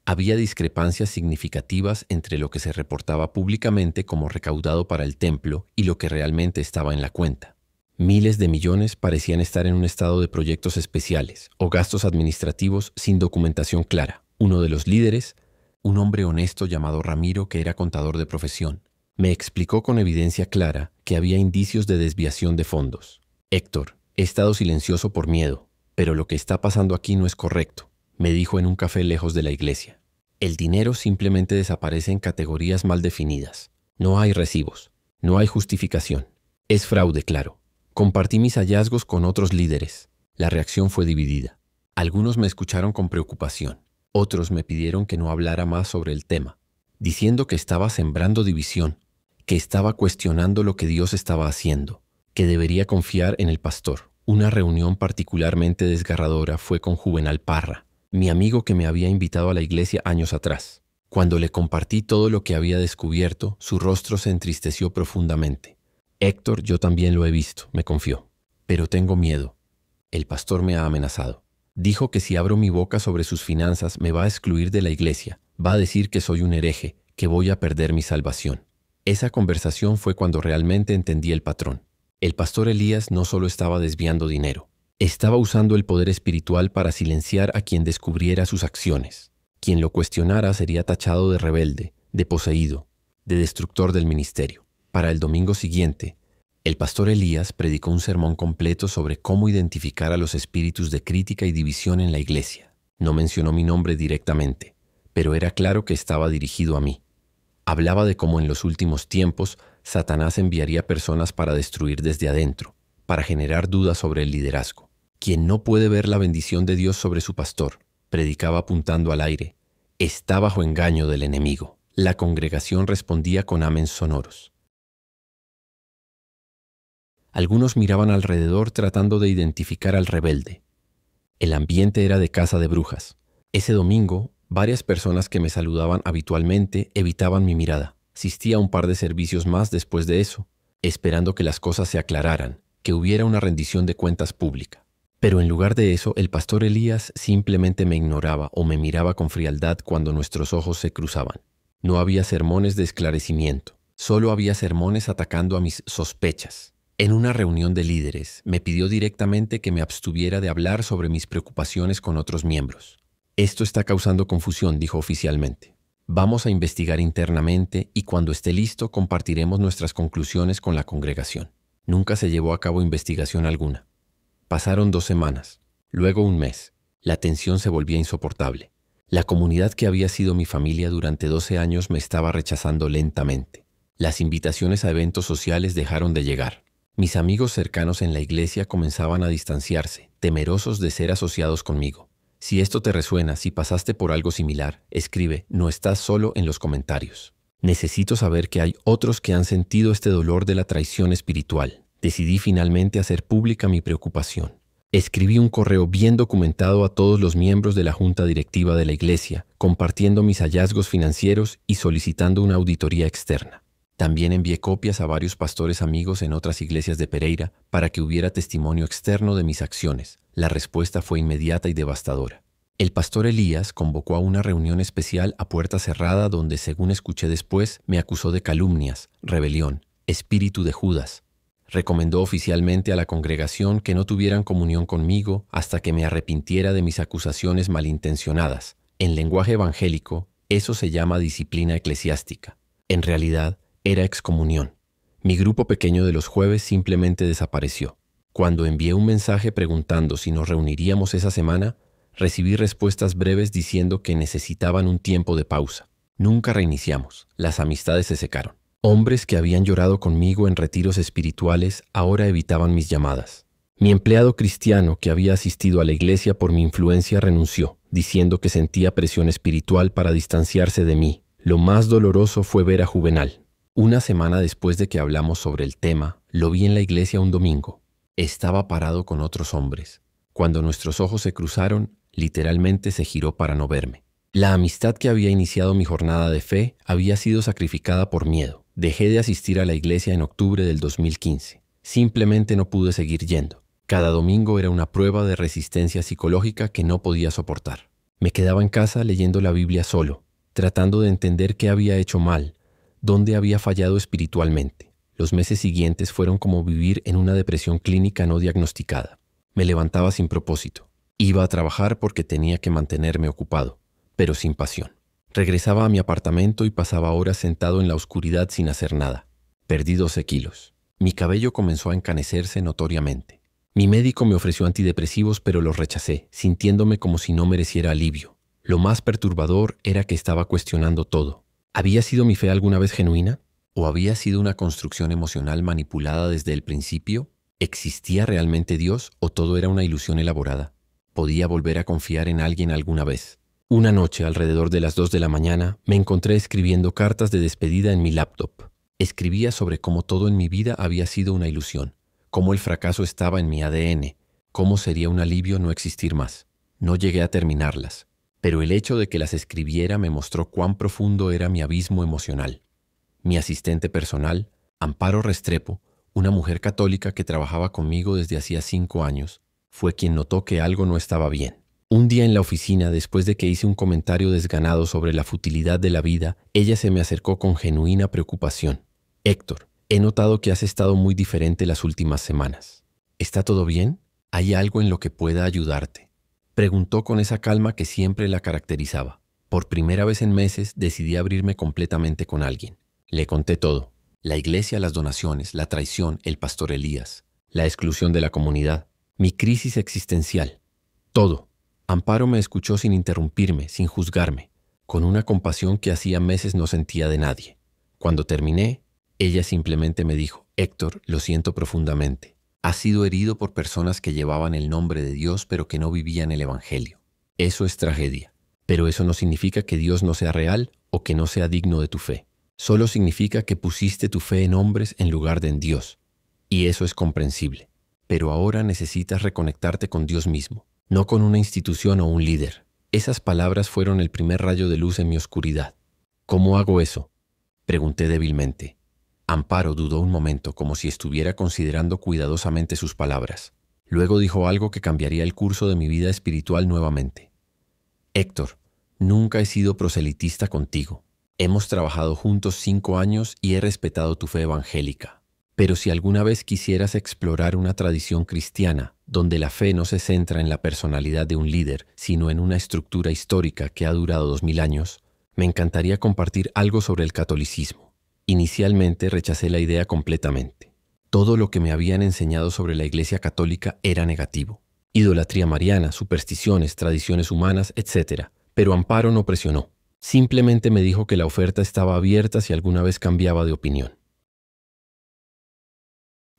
Había discrepancias significativas entre lo que se reportaba públicamente como recaudado para el templo y lo que realmente estaba en la cuenta. Miles de millones parecían estar en un estado de proyectos especiales o gastos administrativos sin documentación clara. Uno de los líderes, un hombre honesto llamado Ramiro, que era contador de profesión, me explicó con evidencia clara que había indicios de desviación de fondos. Héctor, he estado silencioso por miedo, pero lo que está pasando aquí no es correcto, me dijo en un café lejos de la iglesia. El dinero simplemente desaparece en categorías mal definidas. No hay recibos, no hay justificación. Es fraude, claro. Compartí mis hallazgos con otros líderes. La reacción fue dividida. Algunos me escucharon con preocupación. Otros me pidieron que no hablara más sobre el tema, diciendo que estaba sembrando división, que estaba cuestionando lo que Dios estaba haciendo, que debería confiar en el pastor. Una reunión particularmente desgarradora fue con Juvenal Parra, mi amigo que me había invitado a la iglesia años atrás. Cuando le compartí todo lo que había descubierto, su rostro se entristeció profundamente. Héctor, yo también lo he visto, me confió. Pero tengo miedo. El pastor me ha amenazado. Dijo que si abro mi boca sobre sus finanzas me va a excluir de la iglesia. Va a decir que soy un hereje, que voy a perder mi salvación. Esa conversación fue cuando realmente entendí el patrón. El pastor Elías no solo estaba desviando dinero. Estaba usando el poder espiritual para silenciar a quien descubriera sus acciones. Quien lo cuestionara sería tachado de rebelde, de poseído, de destructor del ministerio. Para el domingo siguiente, el pastor Elías predicó un sermón completo sobre cómo identificar a los espíritus de crítica y división en la iglesia. No mencionó mi nombre directamente, pero era claro que estaba dirigido a mí. Hablaba de cómo en los últimos tiempos Satanás enviaría personas para destruir desde adentro, para generar dudas sobre el liderazgo. Quien no puede ver la bendición de Dios sobre su pastor, predicaba apuntando al aire, Está bajo engaño del enemigo. La congregación respondía con amén sonoros. Algunos miraban alrededor tratando de identificar al rebelde. El ambiente era de caza de brujas. Ese domingo, varias personas que me saludaban habitualmente evitaban mi mirada. Asistí a un par de servicios más después de eso, esperando que las cosas se aclararan, que hubiera una rendición de cuentas pública. Pero en lugar de eso, el pastor Elías simplemente me ignoraba o me miraba con frialdad cuando nuestros ojos se cruzaban. No había sermones de esclarecimiento, solo había sermones atacando a mis sospechas. En una reunión de líderes, me pidió directamente que me abstuviera de hablar sobre mis preocupaciones con otros miembros. Esto está causando confusión, dijo oficialmente. Vamos a investigar internamente y cuando esté listo compartiremos nuestras conclusiones con la congregación. Nunca se llevó a cabo investigación alguna. Pasaron 2 semanas, luego un mes. La tensión se volvía insoportable. La comunidad que había sido mi familia durante 12 años me estaba rechazando lentamente. Las invitaciones a eventos sociales dejaron de llegar. Mis amigos cercanos en la iglesia comenzaban a distanciarse, temerosos de ser asociados conmigo. Si esto te resuena, si pasaste por algo similar, escribe, no estás solo en los comentarios. Necesito saber que hay otros que han sentido este dolor de la traición espiritual. Decidí finalmente hacer pública mi preocupación. Escribí un correo bien documentado a todos los miembros de la junta directiva de la iglesia, compartiendo mis hallazgos financieros y solicitando una auditoría externa. También envié copias a varios pastores amigos en otras iglesias de Pereira para que hubiera testimonio externo de mis acciones. La respuesta fue inmediata y devastadora. El pastor Elías convocó a una reunión especial a puerta cerrada donde, según escuché después, me acusó de calumnias, rebelión, espíritu de Judas. Recomendó oficialmente a la congregación que no tuvieran comunión conmigo hasta que me arrepintiera de mis acusaciones malintencionadas. En lenguaje evangélico, eso se llama disciplina eclesiástica. En realidad, era excomunión. Mi grupo pequeño de los jueves simplemente desapareció. Cuando envié un mensaje preguntando si nos reuniríamos esa semana, recibí respuestas breves diciendo que necesitaban un tiempo de pausa. Nunca reiniciamos. Las amistades se secaron. Hombres que habían llorado conmigo en retiros espirituales ahora evitaban mis llamadas. Mi empleado cristiano que había asistido a la iglesia por mi influencia renunció, diciendo que sentía presión espiritual para distanciarse de mí. Lo más doloroso fue ver a Juvenal. Una semana después de que hablamos sobre el tema, lo vi en la iglesia un domingo. Estaba parado con otros hombres. Cuando nuestros ojos se cruzaron, literalmente se giró para no verme. La amistad que había iniciado mi jornada de fe había sido sacrificada por miedo. Dejé de asistir a la iglesia en octubre del 2015. Simplemente no pude seguir yendo. Cada domingo era una prueba de resistencia psicológica que no podía soportar. Me quedaba en casa leyendo la Biblia solo, tratando de entender qué había hecho mal, dónde había fallado espiritualmente. Los meses siguientes fueron como vivir en una depresión clínica no diagnosticada. Me levantaba sin propósito. Iba a trabajar porque tenía que mantenerme ocupado, pero sin pasión. Regresaba a mi apartamento y pasaba horas sentado en la oscuridad sin hacer nada. Perdí 12 kilos. Mi cabello comenzó a encanecerse notoriamente. Mi médico me ofreció antidepresivos, pero los rechacé, sintiéndome como si no mereciera alivio. Lo más perturbador era que estaba cuestionando todo. ¿Había sido mi fe alguna vez genuina? ¿O había sido una construcción emocional manipulada desde el principio? ¿Existía realmente Dios o todo era una ilusión elaborada? ¿Podía volver a confiar en alguien alguna vez? Una noche, alrededor de las 2 de la mañana, me encontré escribiendo cartas de despedida en mi laptop. Escribía sobre cómo todo en mi vida había sido una ilusión, cómo el fracaso estaba en mi ADN, cómo sería un alivio no existir más. No llegué a terminarlas, pero el hecho de que las escribiera me mostró cuán profundo era mi abismo emocional. Mi asistente personal, Amparo Restrepo, una mujer católica que trabajaba conmigo desde hacía 5 años, fue quien notó que algo no estaba bien. Un día en la oficina, después de que hice un comentario desganado sobre la futilidad de la vida, ella se me acercó con genuina preocupación. «Héctor, he notado que has estado muy diferente las últimas semanas. ¿Está todo bien? ¿Hay algo en lo que pueda ayudarte?», preguntó con esa calma que siempre la caracterizaba. Por primera vez en meses decidí abrirme completamente con alguien. Le conté todo. La iglesia, las donaciones, la traición, el pastor Elías, la exclusión de la comunidad, mi crisis existencial. Todo. Amparo me escuchó sin interrumpirme, sin juzgarme, con una compasión que hacía meses no sentía de nadie. Cuando terminé, ella simplemente me dijo: «Héctor, lo siento profundamente. Has sido herido por personas que llevaban el nombre de Dios pero que no vivían el Evangelio. Eso es tragedia. Pero eso no significa que Dios no sea real o que no sea digno de tu fe. Solo significa que pusiste tu fe en hombres en lugar de en Dios. Y eso es comprensible. Pero ahora necesitas reconectarte con Dios mismo, no con una institución o un líder. Esas palabras fueron el primer rayo de luz en mi oscuridad. ¿Cómo hago eso?, pregunté débilmente. Amparo dudó un momento, como si estuviera considerando cuidadosamente sus palabras. Luego dijo algo que cambiaría el curso de mi vida espiritual nuevamente. Héctor, nunca he sido proselitista contigo. Hemos trabajado juntos 5 años y he respetado tu fe evangélica. Pero si alguna vez quisieras explorar una tradición cristiana, donde la fe no se centra en la personalidad de un líder, sino en una estructura histórica que ha durado 2000 años, me encantaría compartir algo sobre el catolicismo. Inicialmente rechacé la idea completamente. Todo lo que me habían enseñado sobre la Iglesia Católica era negativo. Idolatría mariana, supersticiones, tradiciones humanas, etc. Pero Amparo no presionó. Simplemente me dijo que la oferta estaba abierta si alguna vez cambiaba de opinión.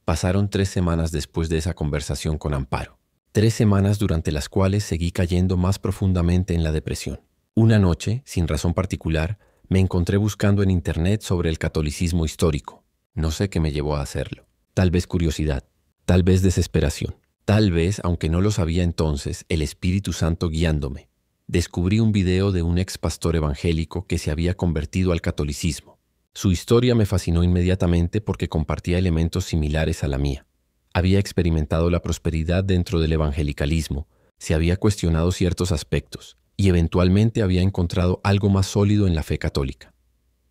Pasaron 3 semanas después de esa conversación con Amparo. 3 semanas durante las cuales seguí cayendo más profundamente en la depresión. Una noche, sin razón particular, me encontré buscando en internet sobre el catolicismo histórico. No sé qué me llevó a hacerlo. Tal vez curiosidad, tal vez desesperación. Tal vez, aunque no lo sabía entonces, el Espíritu Santo guiándome. Descubrí un video de un ex pastor evangélico que se había convertido al catolicismo. Su historia me fascinó inmediatamente porque compartía elementos similares a la mía. Había experimentado la prosperidad dentro del evangelicalismo, se había cuestionado ciertos aspectos y eventualmente había encontrado algo más sólido en la fe católica.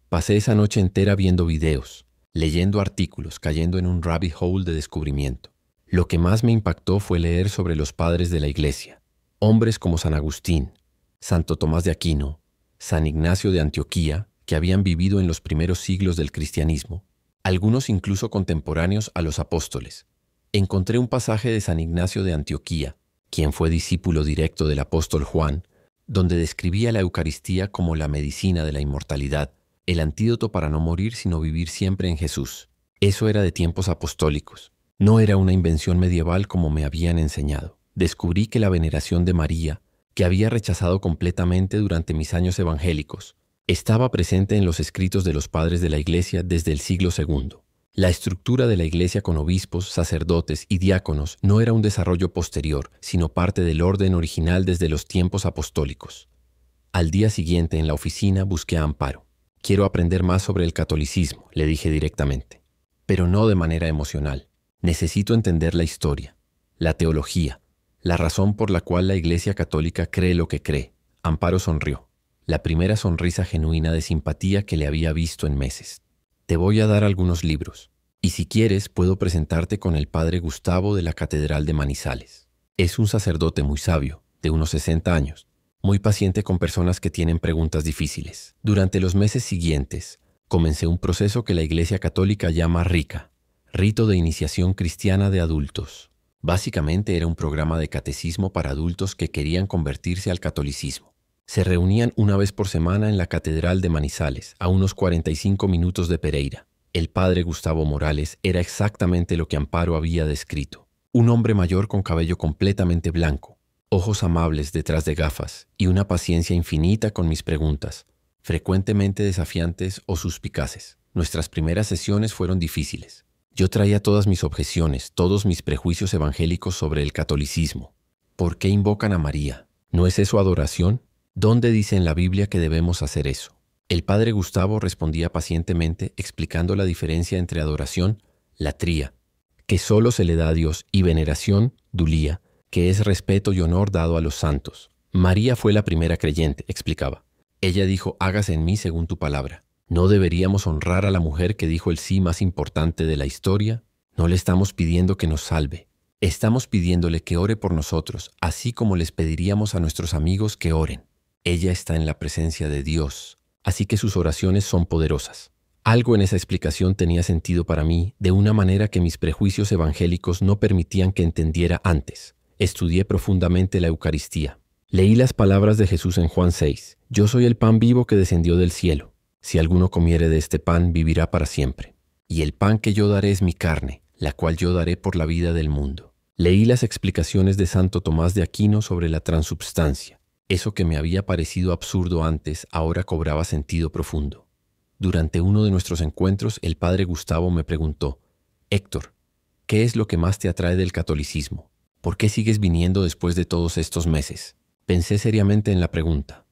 Pasé esa noche entera viendo videos, leyendo artículos, cayendo en un rabbit hole de descubrimiento. Lo que más me impactó fue leer sobre los padres de la Iglesia, hombres como San Agustín, Santo Tomás de Aquino, San Ignacio de Antioquía, que habían vivido en los primeros siglos del cristianismo, algunos incluso contemporáneos a los apóstoles. Encontré un pasaje de San Ignacio de Antioquía, quien fue discípulo directo del apóstol Juan, donde describía la Eucaristía como la medicina de la inmortalidad, el antídoto para no morir sino vivir siempre en Jesús. Eso era de tiempos apostólicos. No era una invención medieval como me habían enseñado. Descubrí que la veneración de María, que había rechazado completamente durante mis años evangélicos, estaba presente en los escritos de los padres de la Iglesia desde el siglo II. La estructura de la Iglesia con obispos, sacerdotes y diáconos no era un desarrollo posterior, sino parte del orden original desde los tiempos apostólicos. Al día siguiente, en la oficina, busqué a Amparo. Quiero aprender más sobre el catolicismo, le dije directamente, pero no de manera emocional. Necesito entender la historia, la teología, la razón por la cual la Iglesia Católica cree lo que cree. Amparo sonrió, la primera sonrisa genuina de simpatía que le había visto en meses. Te voy a dar algunos libros, y si quieres puedo presentarte con el padre Gustavo de la Catedral de Manizales. Es un sacerdote muy sabio, de unos 60 años, muy paciente con personas que tienen preguntas difíciles. Durante los meses siguientes, comencé un proceso que la Iglesia Católica llama RICA, Rito de Iniciación Cristiana de Adultos. Básicamente era un programa de catecismo para adultos que querían convertirse al catolicismo. Se reunían una vez por semana en la Catedral de Manizales, a unos 45 minutos de Pereira. El padre Gustavo Morales era exactamente lo que Amparo había descrito. Un hombre mayor con cabello completamente blanco, ojos amables detrás de gafas y una paciencia infinita con mis preguntas, frecuentemente desafiantes o suspicaces. Nuestras primeras sesiones fueron difíciles. Yo traía todas mis objeciones, todos mis prejuicios evangélicos sobre el catolicismo. ¿Por qué invocan a María? ¿No es eso adoración? ¿Dónde dice en la Biblia que debemos hacer eso? El padre Gustavo respondía pacientemente explicando la diferencia entre adoración, latría, que solo se le da a Dios, y veneración, dulía, que es respeto y honor dado a los santos. María fue la primera creyente, explicaba. Ella dijo, hágase en mí según tu palabra. ¿No deberíamos honrar a la mujer que dijo el sí más importante de la historia? No le estamos pidiendo que nos salve. Estamos pidiéndole que ore por nosotros, así como les pediríamos a nuestros amigos que oren. Ella está en la presencia de Dios, así que sus oraciones son poderosas. Algo en esa explicación tenía sentido para mí, de una manera que mis prejuicios evangélicos no permitían que entendiera antes. Estudié profundamente la Eucaristía. Leí las palabras de Jesús en Juan 6. Yo soy el pan vivo que descendió del cielo. Si alguno comiere de este pan, vivirá para siempre. Y el pan que yo daré es mi carne, la cual yo daré por la vida del mundo. Leí las explicaciones de Santo Tomás de Aquino sobre la transubstancia. Eso que me había parecido absurdo antes, ahora cobraba sentido profundo. Durante uno de nuestros encuentros, el padre Gustavo me preguntó: Héctor, ¿qué es lo que más te atrae del catolicismo? ¿Por qué sigues viniendo después de todos estos meses? Pensé seriamente en la pregunta.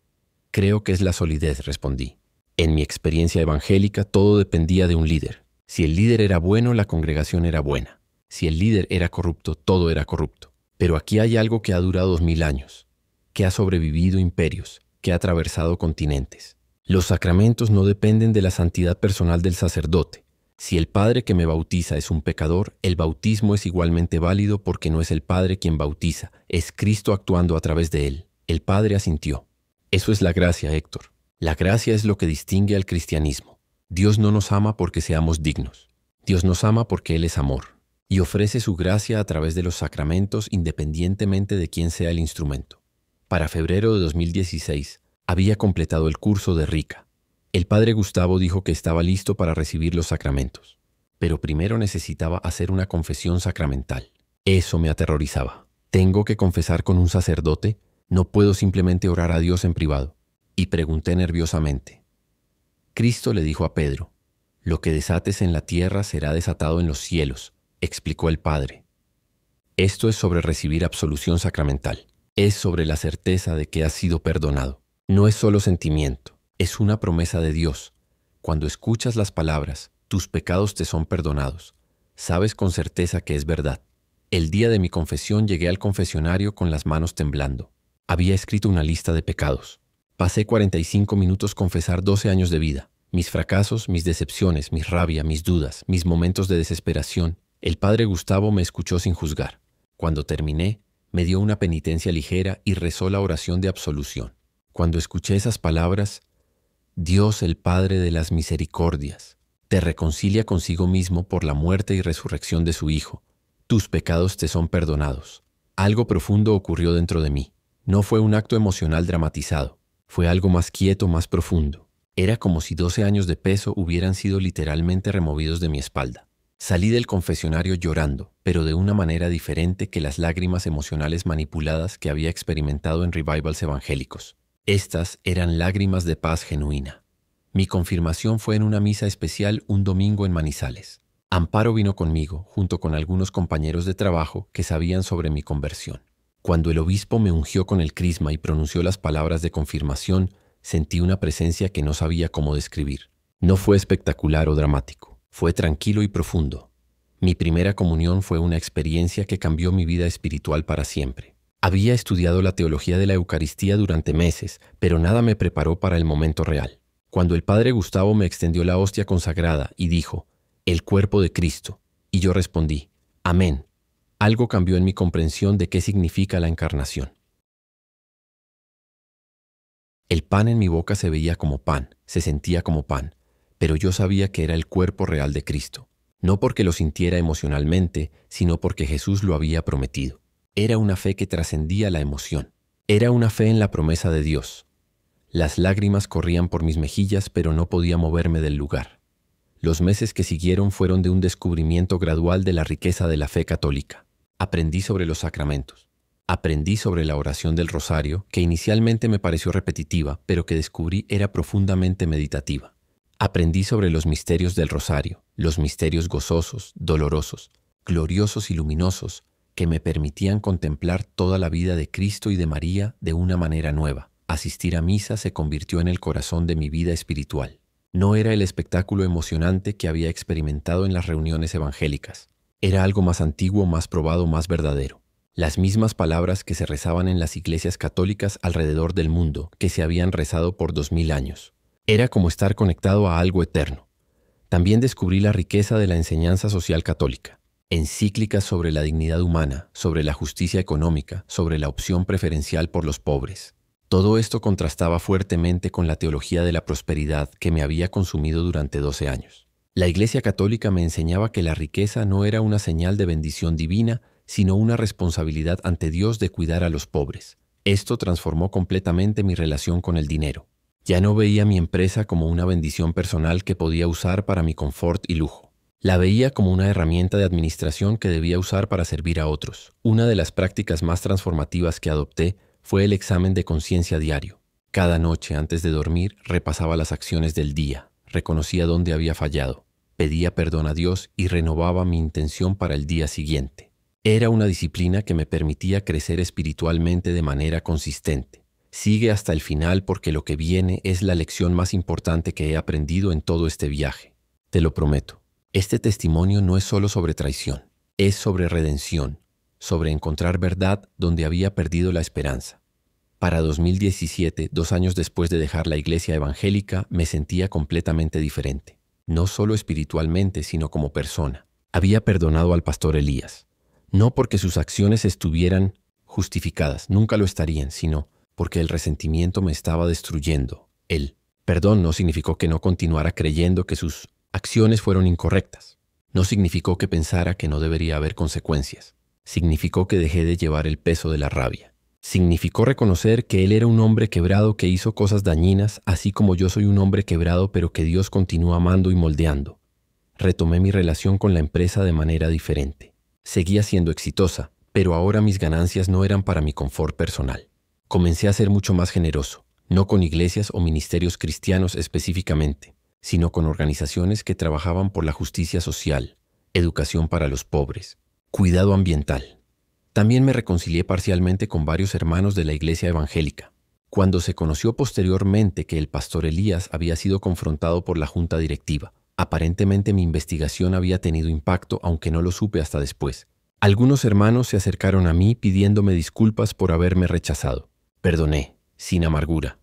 Creo que es la solidez, respondí. En mi experiencia evangélica, todo dependía de un líder. Si el líder era bueno, la congregación era buena. Si el líder era corrupto, todo era corrupto. Pero aquí hay algo que ha durado 2000 años, que ha sobrevivido imperios, que ha atravesado continentes. Los sacramentos no dependen de la santidad personal del sacerdote. Si el padre que me bautiza es un pecador, el bautismo es igualmente válido porque no es el padre quien bautiza, es Cristo actuando a través de él. El padre asintió. Eso es la gracia, Héctor. La gracia es lo que distingue al cristianismo. Dios no nos ama porque seamos dignos. Dios nos ama porque Él es amor y ofrece su gracia a través de los sacramentos independientemente de quién sea el instrumento. Para febrero de 2016, había completado el curso de Rica. El padre Gustavo dijo que estaba listo para recibir los sacramentos, pero primero necesitaba hacer una confesión sacramental. Eso me aterrorizaba. ¿Tengo que confesar con un sacerdote? ¿No puedo simplemente orar a Dios en privado? Y pregunté nerviosamente. Cristo le dijo a Pedro: «Lo que desates en la tierra será desatado en los cielos», explicó el Padre. Esto es sobre recibir absolución sacramental. Es sobre la certeza de que has sido perdonado. No es solo sentimiento, es una promesa de Dios. Cuando escuchas las palabras, tus pecados te son perdonados. Sabes con certeza que es verdad. El día de mi confesión llegué al confesionario con las manos temblando. Había escrito una lista de pecados. Pasé 45 minutos confesar 12 años de vida. Mis fracasos, mis decepciones, mi rabia, mis dudas, mis momentos de desesperación. El padre Gustavo me escuchó sin juzgar. Cuando terminé, me dio una penitencia ligera y rezó la oración de absolución. Cuando escuché esas palabras, Dios, el Padre de las misericordias, te reconcilia consigo mismo por la muerte y resurrección de su Hijo. Tus pecados te son perdonados. Algo profundo ocurrió dentro de mí. No fue un acto emocional dramatizado. Fue algo más quieto, más profundo. Era como si 12 años de peso hubieran sido literalmente removidos de mi espalda. Salí del confesionario llorando, pero de una manera diferente que las lágrimas emocionales manipuladas que había experimentado en revivals evangélicos. Estas eran lágrimas de paz genuina. Mi confirmación fue en una misa especial un domingo en Manizales. Amparo vino conmigo, junto con algunos compañeros de trabajo que sabían sobre mi conversión. Cuando el obispo me ungió con el crisma y pronunció las palabras de confirmación, sentí una presencia que no sabía cómo describir. No fue espectacular o dramático, fue tranquilo y profundo. Mi primera comunión fue una experiencia que cambió mi vida espiritual para siempre. Había estudiado la teología de la Eucaristía durante meses, pero nada me preparó para el momento real. Cuando el padre Gustavo me extendió la hostia consagrada y dijo: «El cuerpo de Cristo», y yo respondí: «Amén», algo cambió en mi comprensión de qué significa la encarnación. El pan en mi boca se veía como pan, se sentía como pan, pero yo sabía que era el cuerpo real de Cristo, no porque lo sintiera emocionalmente, sino porque Jesús lo había prometido. Era una fe que trascendía la emoción. Era una fe en la promesa de Dios. Las lágrimas corrían por mis mejillas, pero no podía moverme del lugar. Los meses que siguieron fueron de un descubrimiento gradual de la riqueza de la fe católica. Aprendí sobre los sacramentos. Aprendí sobre la oración del rosario, que inicialmente me pareció repetitiva, pero que descubrí era profundamente meditativa. Aprendí sobre los misterios del rosario, los misterios gozosos, dolorosos, gloriosos y luminosos, que me permitían contemplar toda la vida de Cristo y de María de una manera nueva. Asistir a misa se convirtió en el corazón de mi vida espiritual. No era el espectáculo emocionante que había experimentado en las reuniones evangélicas. Era algo más antiguo, más probado, más verdadero. Las mismas palabras que se rezaban en las iglesias católicas alrededor del mundo, que se habían rezado por 2000 años. Era como estar conectado a algo eterno. También descubrí la riqueza de la enseñanza social católica. Encíclicas sobre la dignidad humana, sobre la justicia económica, sobre la opción preferencial por los pobres. Todo esto contrastaba fuertemente con la teología de la prosperidad que me había consumido durante 12 años. La Iglesia Católica me enseñaba que la riqueza no era una señal de bendición divina, sino una responsabilidad ante Dios de cuidar a los pobres. Esto transformó completamente mi relación con el dinero. Ya no veía mi empresa como una bendición personal que podía usar para mi confort y lujo. La veía como una herramienta de administración que debía usar para servir a otros. Una de las prácticas más transformativas que adopté fue el examen de conciencia diario. Cada noche antes de dormir repasaba las acciones del día, reconocía dónde había fallado, pedía perdón a Dios y renovaba mi intención para el día siguiente. Era una disciplina que me permitía crecer espiritualmente de manera consistente. Sigue hasta el final porque lo que viene es la lección más importante que he aprendido en todo este viaje. Te lo prometo. Este testimonio no es solo sobre traición, es sobre redención, sobre encontrar verdad donde había perdido la esperanza. Para 2017, 2 años después de dejar la iglesia evangélica, me sentía completamente diferente. No solo espiritualmente, sino como persona. Había perdonado al pastor Elías. No porque sus acciones estuvieran justificadas, nunca lo estarían, sino porque el resentimiento me estaba destruyendo. El perdón no significó que no continuara creyendo que sus acciones fueron incorrectas. No significó que pensara que no debería haber consecuencias. Significó que dejé de llevar el peso de la rabia. Significó reconocer que él era un hombre quebrado que hizo cosas dañinas, así como yo soy un hombre quebrado, pero que Dios continúa amando y moldeando. Retomé mi relación con la empresa de manera diferente. Seguía siendo exitosa, pero ahora mis ganancias no eran para mi confort personal. Comencé a ser mucho más generoso, no con iglesias o ministerios cristianos específicamente, sino con organizaciones que trabajaban por la justicia social, educación para los pobres, cuidado ambiental. También me reconcilié parcialmente con varios hermanos de la iglesia evangélica. Cuando se conoció posteriormente que el pastor Elías había sido confrontado por la junta directiva, aparentemente mi investigación había tenido impacto, aunque no lo supe hasta después. Algunos hermanos se acercaron a mí pidiéndome disculpas por haberme rechazado. Perdoné, sin amargura.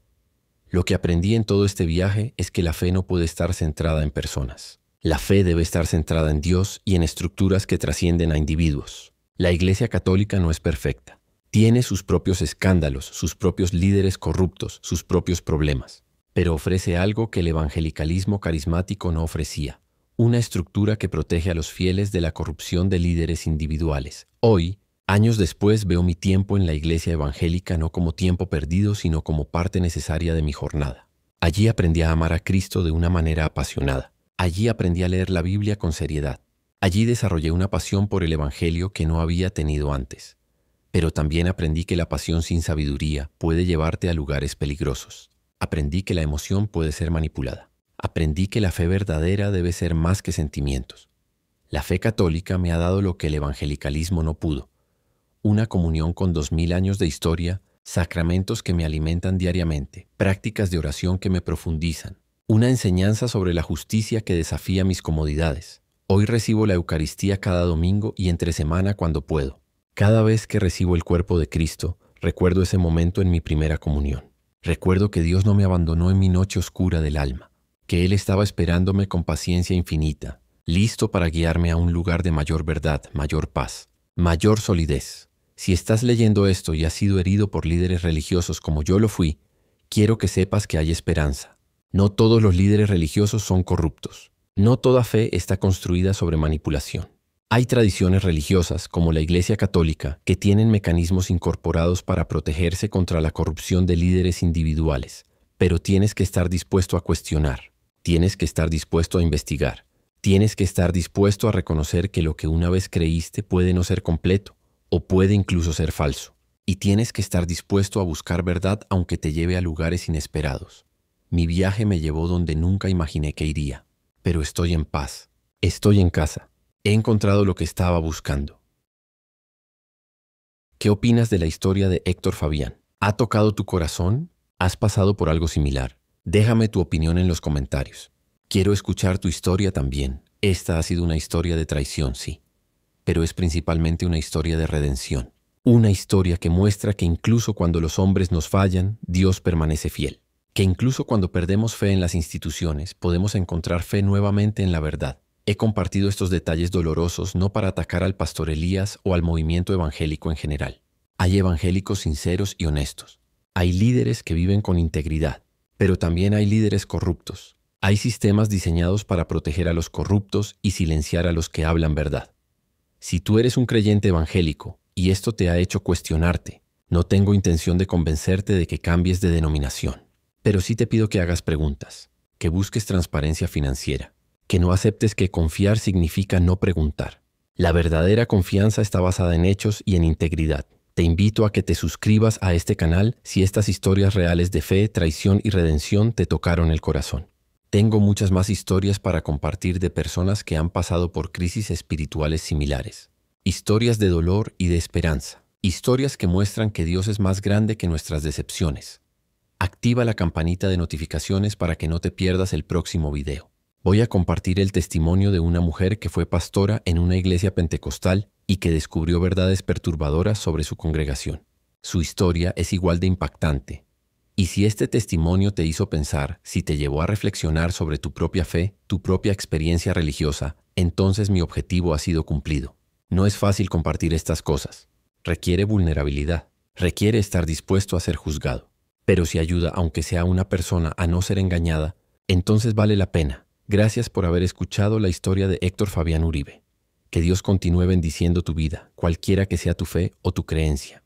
Lo que aprendí en todo este viaje es que la fe no puede estar centrada en personas. La fe debe estar centrada en Dios y en estructuras que trascienden a individuos. La Iglesia Católica no es perfecta. Tiene sus propios escándalos, sus propios líderes corruptos, sus propios problemas. Pero ofrece algo que el evangelicalismo carismático no ofrecía. Una estructura que protege a los fieles de la corrupción de líderes individuales. Hoy, años después, veo mi tiempo en la iglesia evangélica no como tiempo perdido, sino como parte necesaria de mi jornada. Allí aprendí a amar a Cristo de una manera apasionada. Allí aprendí a leer la Biblia con seriedad. Allí desarrollé una pasión por el evangelio que no había tenido antes. Pero también aprendí que la pasión sin sabiduría puede llevarte a lugares peligrosos. Aprendí que la emoción puede ser manipulada. Aprendí que la fe verdadera debe ser más que sentimientos. La fe católica me ha dado lo que el evangelicalismo no pudo. Una comunión con 2000 años de historia, sacramentos que me alimentan diariamente, prácticas de oración que me profundizan, una enseñanza sobre la justicia que desafía mis comodidades. Hoy recibo la Eucaristía cada domingo y entre semana cuando puedo. Cada vez que recibo el cuerpo de Cristo, recuerdo ese momento en mi primera comunión. Recuerdo que Dios no me abandonó en mi noche oscura del alma, que Él estaba esperándome con paciencia infinita, listo para guiarme a un lugar de mayor verdad, mayor paz, mayor solidez. Si estás leyendo esto y has sido herido por líderes religiosos como yo lo fui, quiero que sepas que hay esperanza. No todos los líderes religiosos son corruptos. No toda fe está construida sobre manipulación. Hay tradiciones religiosas, como la Iglesia Católica, que tienen mecanismos incorporados para protegerse contra la corrupción de líderes individuales, pero tienes que estar dispuesto a cuestionar, tienes que estar dispuesto a investigar, tienes que estar dispuesto a reconocer que lo que una vez creíste puede no ser completo, o puede incluso ser falso, y tienes que estar dispuesto a buscar verdad aunque te lleve a lugares inesperados. Mi viaje me llevó donde nunca imaginé que iría, pero estoy en paz, estoy en casa. He encontrado lo que estaba buscando. ¿Qué opinas de la historia de Héctor Fabián? ¿Ha tocado tu corazón? ¿Has pasado por algo similar? Déjame tu opinión en los comentarios. Quiero escuchar tu historia también. Esta ha sido una historia de traición, sí, pero es principalmente una historia de redención. Una historia que muestra que incluso cuando los hombres nos fallan, Dios permanece fiel. Que incluso cuando perdemos fe en las instituciones, podemos encontrar fe nuevamente en la verdad. He compartido estos detalles dolorosos no para atacar al pastor Elías o al movimiento evangélico en general. Hay evangélicos sinceros y honestos. Hay líderes que viven con integridad, pero también hay líderes corruptos. Hay sistemas diseñados para proteger a los corruptos y silenciar a los que hablan verdad. Si tú eres un creyente evangélico y esto te ha hecho cuestionarte, no tengo intención de convencerte de que cambies de denominación, pero sí te pido que hagas preguntas, que busques transparencia financiera, que no aceptes que confiar significa no preguntar. La verdadera confianza está basada en hechos y en integridad. Te invito a que te suscribas a este canal si estas historias reales de fe, traición y redención te tocaron el corazón. Tengo muchas más historias para compartir de personas que han pasado por crisis espirituales similares. Historias de dolor y de esperanza. Historias que muestran que Dios es más grande que nuestras decepciones. Activa la campanita de notificaciones para que no te pierdas el próximo video. Voy a compartir el testimonio de una mujer que fue pastora en una iglesia pentecostal y que descubrió verdades perturbadoras sobre su congregación. Su historia es igual de impactante. Y si este testimonio te hizo pensar, si te llevó a reflexionar sobre tu propia fe, tu propia experiencia religiosa, entonces mi objetivo ha sido cumplido. No es fácil compartir estas cosas. Requiere vulnerabilidad. Requiere estar dispuesto a ser juzgado. Pero si ayuda, aunque sea una persona, a no ser engañada, entonces vale la pena. Gracias por haber escuchado la historia de Héctor Fabián Uribe. Que Dios continúe bendiciendo tu vida, cualquiera que sea tu fe o tu creencia.